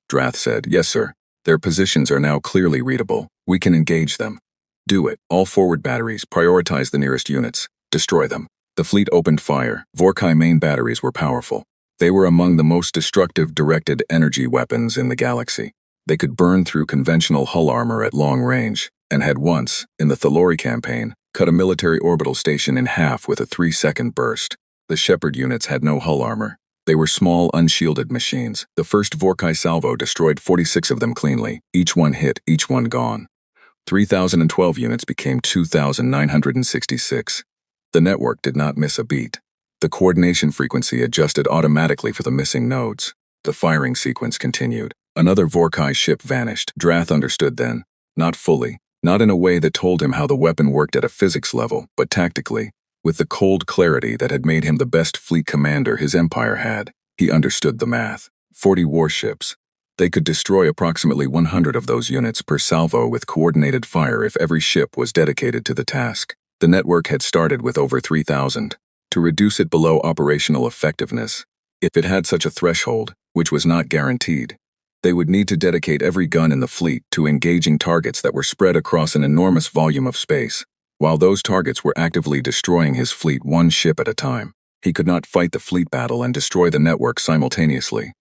Drath said. "Yes, sir. Their positions are now clearly readable. We can engage them." "Do it. All forward batteries, prioritize the nearest units. Destroy them." The fleet opened fire. Vorkai main batteries were powerful. They were among the most destructive directed energy weapons in the galaxy. They could burn through conventional hull armor at long range, and had once, in the Thalori campaign, cut a military orbital station in half with a 3-second burst. The Shepard units had no hull armor. They were small, unshielded machines. The first Vorkai salvo destroyed 46 of them cleanly. Each one hit, each one gone. 3,012 units became 2,966. The network did not miss a beat. The coordination frequency adjusted automatically for the missing nodes. The firing sequence continued. Another Vorkai ship vanished. Drath understood then. Not fully. Not in a way that told him how the weapon worked at a physics level, but tactically. With the cold clarity that had made him the best fleet commander his empire had, he understood the math. 40 warships. They could destroy approximately 100 of those units per salvo with coordinated fire if every ship was dedicated to the task. The network had started with over 3,000. To reduce it below operational effectiveness, if it had such a threshold, which was not guaranteed, they would need to dedicate every gun in the fleet to engaging targets that were spread across an enormous volume of space. While those targets were actively destroying his fleet one ship at a time, he could not fight the fleet battle and destroy the network simultaneously.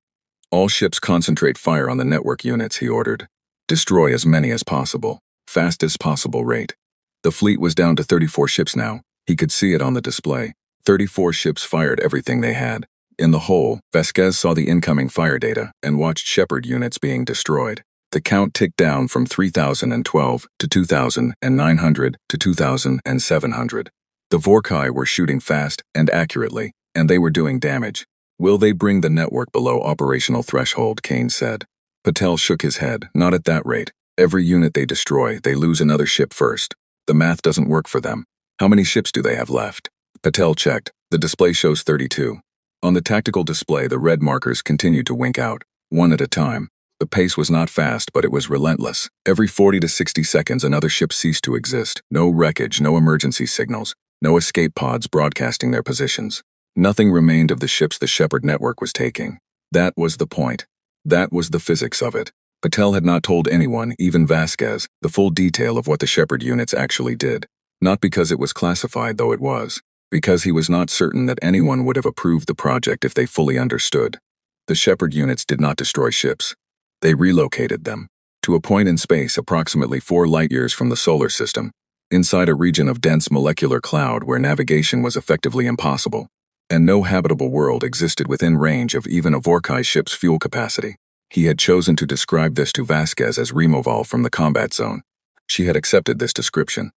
"All ships concentrate fire on the network units," he ordered. "Destroy as many as possible. Fastest possible rate." The fleet was down to 34 ships now. He could see it on the display. 34 ships fired everything they had. In the hole, Vasquez saw the incoming fire data and watched Shepard units being destroyed. The count ticked down from 3,012 to 2,900 to 2,700. The Vorkai were shooting fast and accurately, and they were doing damage. "Will they bring the network below operational threshold?" Kane said. Patel shook his head. "Not at that rate. Every unit they destroy, they lose another ship first. The math doesn't work for them. How many ships do they have left?" Patel checked. The display shows 32. On the tactical display, the red markers continued to wink out, one at a time. The pace was not fast, but it was relentless. Every 40 to 60 seconds, another ship ceased to exist. No wreckage, no emergency signals, no escape pods broadcasting their positions. Nothing remained of the ships the Shepard network was taking. That was the point. That was the physics of it. Patel had not told anyone, even Vasquez, the full detail of what the Shepard units actually did. Not because it was classified, though it was. Because he was not certain that anyone would have approved the project if they fully understood. The Shepard units did not destroy ships. They relocated them to a point in space approximately 4 light-years from the solar system, inside a region of dense molecular cloud where navigation was effectively impossible. and no habitable world existed within range of even a Vorkai ship's fuel capacity. He had chosen to describe this to Vasquez as removal from the combat zone. She had accepted this description.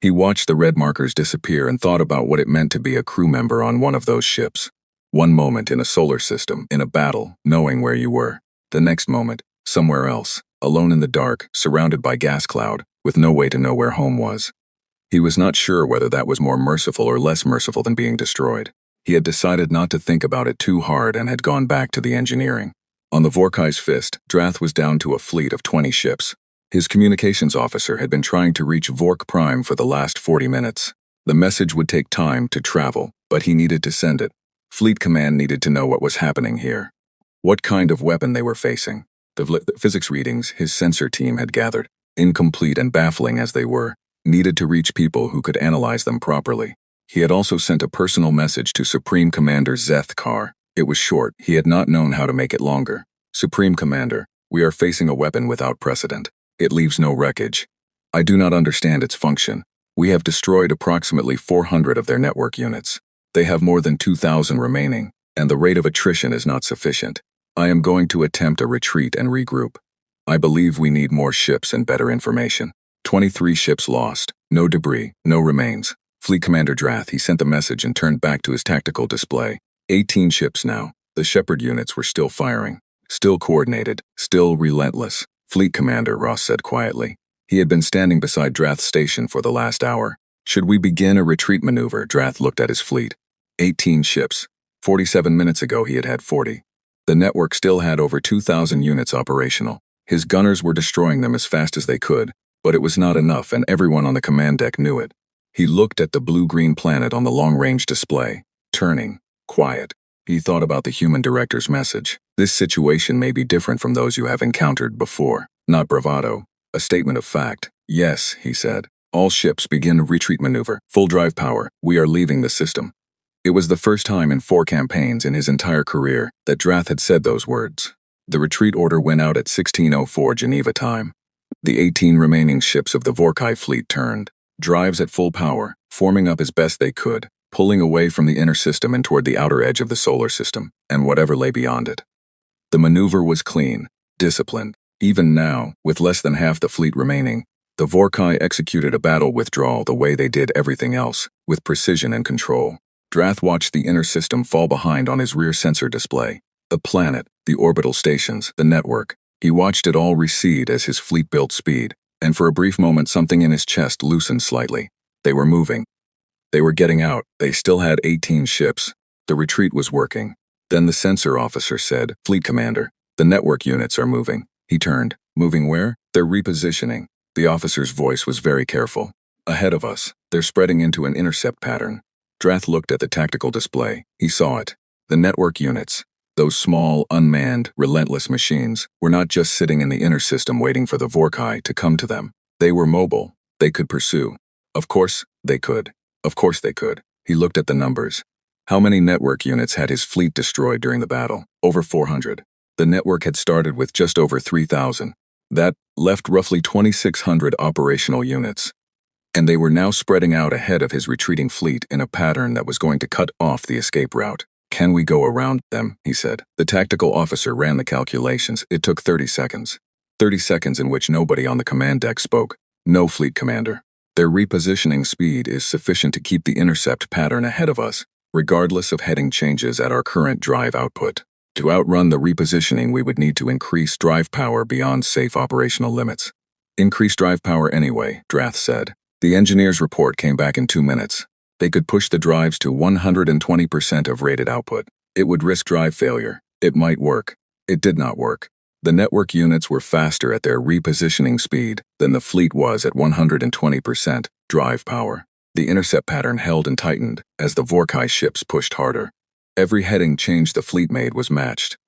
He watched the red markers disappear and thought about what it meant to be a crew member on one of those ships. One moment in a solar system, in a battle, knowing where you were. The next moment, somewhere else, alone in the dark, surrounded by gas cloud, with no way to know where home was. He was not sure whether that was more merciful or less merciful than being destroyed. He had decided not to think about it too hard and had gone back to the engineering. On the Vorkai's fist, Drath was down to a fleet of 20 ships. His communications officer had been trying to reach Vork Prime for the last 40 minutes. The message would take time to travel, but he needed to send it. Fleet Command needed to know what was happening here. What kind of weapon they were facing. The physics readings his sensor team had gathered, incomplete and baffling as they were, needed to reach people who could analyze them properly. He had also sent a personal message to Supreme Commander Zeth Kar. It was short. He had not known how to make it longer. Supreme Commander, we are facing a weapon without precedent. It leaves no wreckage. I do not understand its function. We have destroyed approximately 400 of their network units. They have more than 2,000 remaining, and the rate of attrition is not sufficient. I am going to attempt a retreat and regroup. I believe we need more ships and better information. 23 ships lost. No debris, no remains. Fleet Commander Drath, he sent the message and turned back to his tactical display. 18 ships now. The Shepherd units were still firing. Still coordinated. Still relentless. Fleet Commander, Ross said quietly. He had been standing beside Drath's station for the last hour. Should we begin a retreat maneuver? Drath looked at his fleet. 18 ships. 47 minutes ago he had had 40. The network still had over 2,000 units operational. His gunners were destroying them as fast as they could, but it was not enough and everyone on the command deck knew it. He looked at the blue-green planet on the long-range display, turning, quiet. He thought about the human director's message. This situation may be different from those you have encountered before. Not bravado. A statement of fact. Yes, he said. All ships begin a retreat maneuver. Full drive power. We are leaving the system. It was the first time in 4 campaigns in his entire career that Drath had said those words. The retreat order went out at 16:04 Geneva time. The 18 remaining ships of the Vorkai fleet turned. Drives at full power, forming up as best they could, pulling away from the inner system and toward the outer edge of the solar system, and whatever lay beyond it. The maneuver was clean, disciplined. Even now, with less than half the fleet remaining, the Vorkai executed a battle withdrawal the way they did everything else, with precision and control. Drath watched the inner system fall behind on his rear sensor display. The planet, the orbital stations, the network. He watched it all recede as his fleet built speed, and for a brief moment something in his chest loosened slightly. They were moving. They were getting out. They still had 18 ships. The retreat was working. Then the sensor officer said, Fleet Commander, the network units are moving. He turned. Moving where? They're repositioning. The officer's voice was very careful. Ahead of us. They're spreading into an intercept pattern. Drath looked at the tactical display. He saw it. The network units, those small, unmanned, relentless machines, were not just sitting in the inner system waiting for the Vorkai to come to them. They were mobile. They could pursue. Of course, they could. Of course they could. He looked at the numbers. How many network units had his fleet destroyed during the battle? Over 400. The network had started with just over 3,000. That left roughly 2,600 operational units. And they were now spreading out ahead of his retreating fleet in a pattern that was going to cut off the escape route. Can we go around them? He said. The tactical officer ran the calculations. It took 30 seconds. 30 seconds in which nobody on the command deck spoke. No, Fleet Commander. Their repositioning speed is sufficient to keep the intercept pattern ahead of us, regardless of heading changes at our current drive output. To outrun the repositioning, we would need to increase drive power beyond safe operational limits. Increase drive power anyway, Drath said. The engineer's report came back in 2 minutes. They could push the drives to 120% of rated output. It would risk drive failure. It might work. It did not work. The network units were faster at their repositioning speed than the fleet was at 120% drive power. The intercept pattern held and tightened as the Vorkai ships pushed harder. Every heading change the fleet made was matched.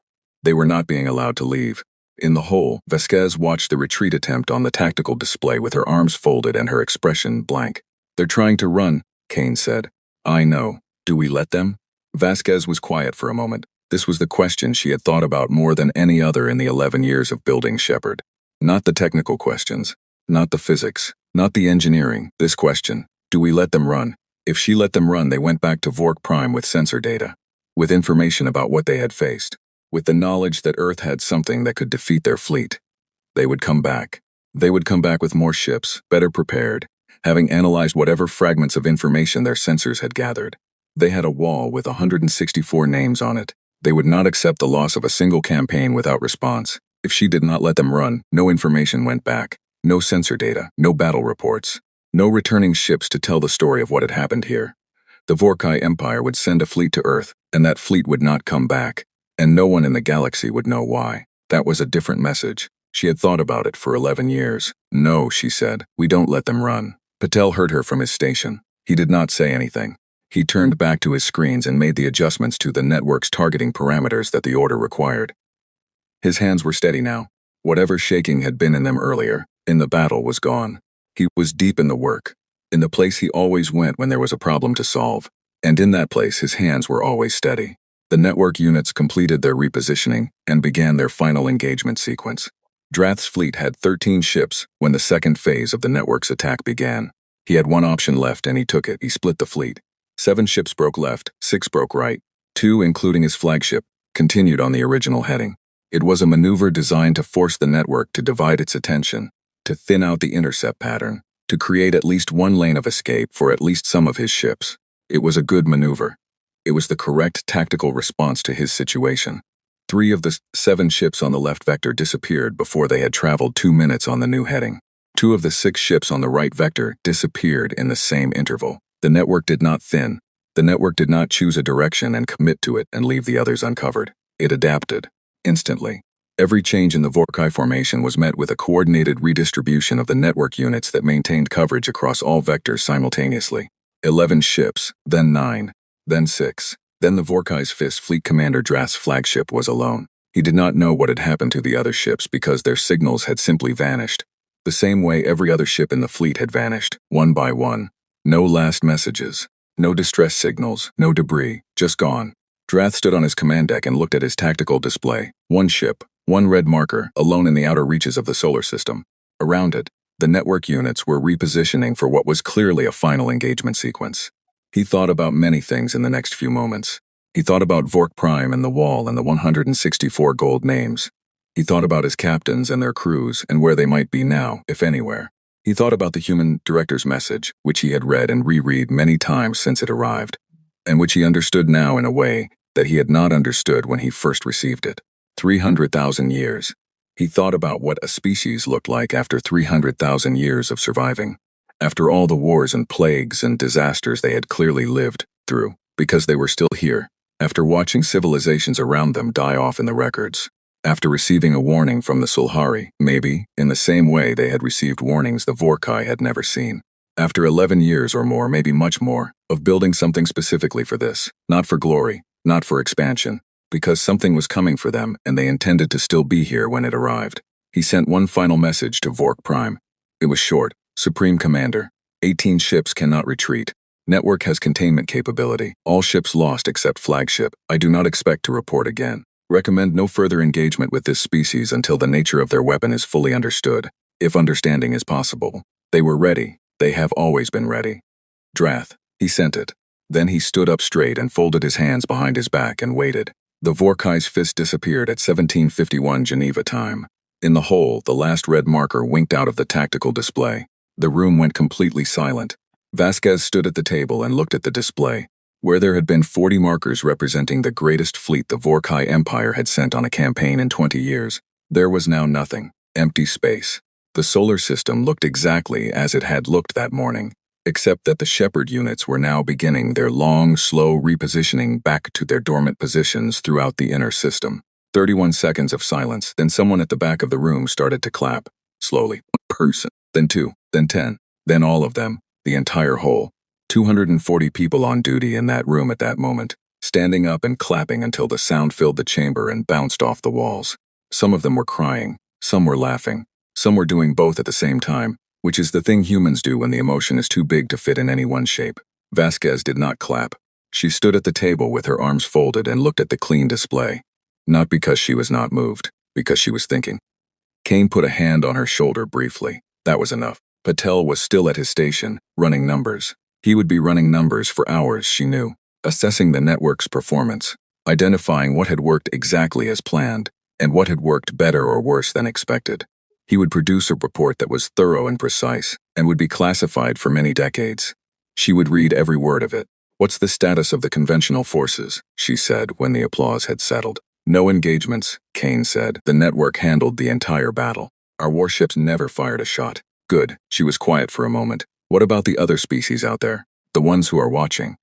They were not being allowed to leave. In the hole, Vasquez watched the retreat attempt on the tactical display with her arms folded and her expression blank. They're trying to run, Kane said. I know. Do we let them? Vasquez was quiet for a moment. This was the question she had thought about more than any other in the 11 years of building Shepherd. Not the technical questions, not the physics, not the engineering. This question, do we let them run? If she let them run, they went back to Vork Prime with sensor data, with information about what they had faced, with the knowledge that Earth had something that could defeat their fleet. They would come back. They would come back with more ships, better prepared, having analyzed whatever fragments of information their sensors had gathered. They had a wall with 164 names on it. They would not accept the loss of a single campaign without response. If she did not let them run, no information went back. No sensor data, no battle reports, no returning ships to tell the story of what had happened here. The Vorkai Empire would send a fleet to Earth, and that fleet would not come back, and no one in the galaxy would know why. That was a different message. She had thought about it for 11 years. No, she said, we don't let them run. Patel heard her from his station. He did not say anything. He turned back to his screens and made the adjustments to the network's targeting parameters that the order required. His hands were steady now. Whatever shaking had been in them earlier, in the battle, was gone. He was deep in the work, in the place he always went when there was a problem to solve. And in that place, his hands were always steady. The network units completed their repositioning and began their final engagement sequence. Drath's fleet had 13 ships when the second phase of the network's attack began. He had one option left and he took it. He split the fleet. 7 ships broke left, 6 broke right. 2, including his flagship, continued on the original heading. It was a maneuver designed to force the network to divide its attention, to thin out the intercept pattern, to create at least one lane of escape for at least some of his ships. It was a good maneuver. It was the correct tactical response to his situation. 3 of the 7 ships on the left vector disappeared before they had traveled 2 minutes on the new heading. 2 of the 6 ships on the right vector disappeared in the same interval. The network did not thin. The network did not choose a direction and commit to it and leave the others uncovered. It adapted. Instantly. Every change in the Vorkai formation was met with a coordinated redistribution of the network units that maintained coverage across all vectors simultaneously. 11 ships, then 9, then 6. Then the Vorkai's Fist Fleet Commander Drath's flagship was alone. He did not know what had happened to the other ships because their signals had simply vanished. The same way every other ship in the fleet had vanished, one by one. No last messages. No distress signals, no debris, just gone. Drath stood on his command deck and looked at his tactical display. 1 ship, 1 red marker, alone in the outer reaches of the solar system. Around it, the network units were repositioning for what was clearly a final engagement sequence. He thought about many things in the next few moments. He thought about Vork Prime and the wall and the 164 gold names. He thought about his captains and their crews and where they might be now, if anywhere. He thought about the human director's message, which he had read and reread many times since it arrived, and which he understood now in a way that he had not understood when he first received it. 300,000 years. He thought about what a species looked like after 300,000 years of surviving. After all the wars and plagues and disasters they had clearly lived through, because they were still here. After watching civilizations around them die off in the records. After receiving a warning from the Sulhari, maybe, in the same way they had received warnings the Vorkai had never seen. After 11 years or more, maybe much more, of building something specifically for this, not for glory, not for expansion, because something was coming for them and they intended to still be here when it arrived. He sent one final message to Vork Prime. It was short. Supreme Commander, 18 ships cannot retreat. Network has containment capability. All ships lost except flagship. I do not expect to report again. Recommend no further engagement with this species until the nature of their weapon is fully understood, if understanding is possible. They were ready. They have always been ready. Drath. He sent it. Then he stood up straight and folded his hands behind his back and waited. The Vorkai's fist disappeared at 1751 Geneva time. In the hole, the last red marker winked out of the tactical display. The room went completely silent. Vasquez stood at the table and looked at the display. Where there had been 40 markers representing the greatest fleet the Vorkai Empire had sent on a campaign in 20 years, there was now nothing. Empty space. The solar system looked exactly as it had looked that morning, except that the Shepherd units were now beginning their long, slow repositioning back to their dormant positions throughout the inner system. 31 seconds of silence, then someone at the back of the room started to clap. Slowly. 1 person, then 2, then 10, then all of them, the entire whole. 240 people on duty in that room at that moment, standing up and clapping until the sound filled the chamber and bounced off the walls. Some of them were crying, some were laughing, some were doing both at the same time, which is the thing humans do when the emotion is too big to fit in any one shape. Vasquez did not clap. She stood at the table with her arms folded and looked at the clean display. Not because she was not moved, because she was thinking. Kane put a hand on her shoulder briefly. That was enough. Patel was still at his station, running numbers. He would be running numbers for hours, she knew, assessing the network's performance, identifying what had worked exactly as planned, and what had worked better or worse than expected. He would produce a report that was thorough and precise, and would be classified for many decades. She would read every word of it. "What's the status of the conventional forces?" she said when the applause had settled. "No engagements," Kane said. "The network handled the entire battle. Our warships never fired a shot." "Good." She was quiet for a moment. "What about the other species out there? The ones who are watching?"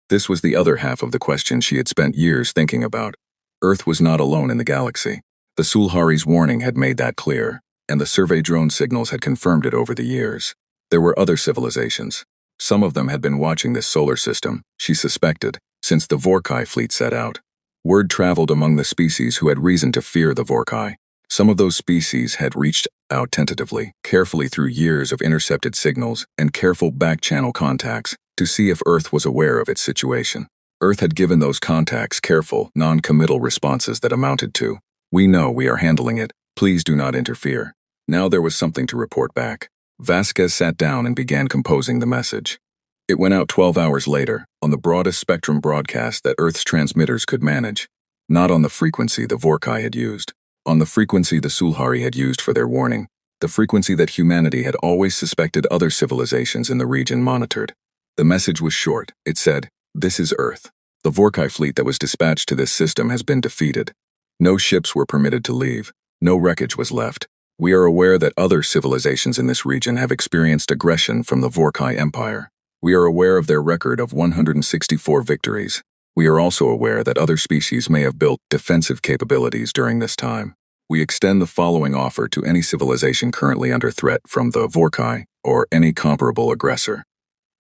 This was the other half of the question she had spent years thinking about. Earth was not alone in the galaxy. The Sulhari's warning had made that clear, and the survey drone signals had confirmed it over the years. There were other civilizations. Some of them had been watching this solar system, she suspected, since the Vorkai fleet set out. Word traveled among the species who had reason to fear the Vorkai. Some of those species had reached out tentatively, carefully through years of intercepted signals and careful back-channel contacts, to see if Earth was aware of its situation. Earth had given those contacts careful, non-committal responses that amounted to, "We know we are handling it. Please do not interfere." Now there was something to report back. Vasquez sat down and began composing the message. It went out 12 hours later, on the broadest spectrum broadcast that Earth's transmitters could manage. Not on the frequency the Vorkai had used. On the frequency the Sulhari had used for their warning. The frequency that humanity had always suspected other civilizations in the region monitored. The message was short. It said, "This is Earth. The Vorkai fleet that was dispatched to this system has been defeated. No ships were permitted to leave. No wreckage was left. We are aware that other civilizations in this region have experienced aggression from the Vorkai Empire. We are aware of their record of 164 victories. We are also aware that other species may have built defensive capabilities during this time. We extend the following offer to any civilization currently under threat from the Vorkai or any comparable aggressor.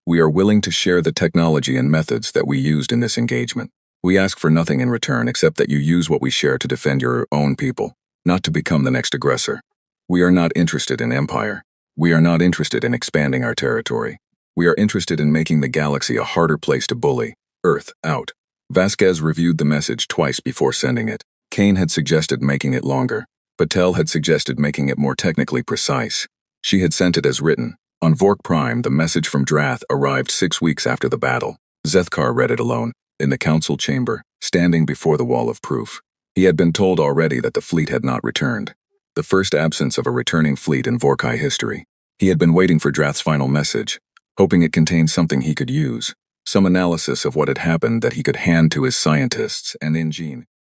We are willing to share the technology and methods that we used in this engagement. We ask for nothing in return except that you use what we share to defend your own people, not to become the next aggressor. We are not interested in empire. We are not interested in expanding our territory. We are interested in making the galaxy a harder place to bully. Earth, out." Vasquez reviewed the message twice before sending it. Kane had suggested making it longer. Patel had suggested making it more technically precise. She had sent it as written. On Vork Prime, the message from Drath arrived 6 weeks after the battle. Zethkar read it alone, in the council chamber, standing before the wall of proof. He had been told already that the fleet had not returned. The first absence of a returning fleet in Vorkai history. He had been waiting for Drath's final message, hoping it contained something he could use, some analysis of what had happened that he could hand to his scientists and Ingene.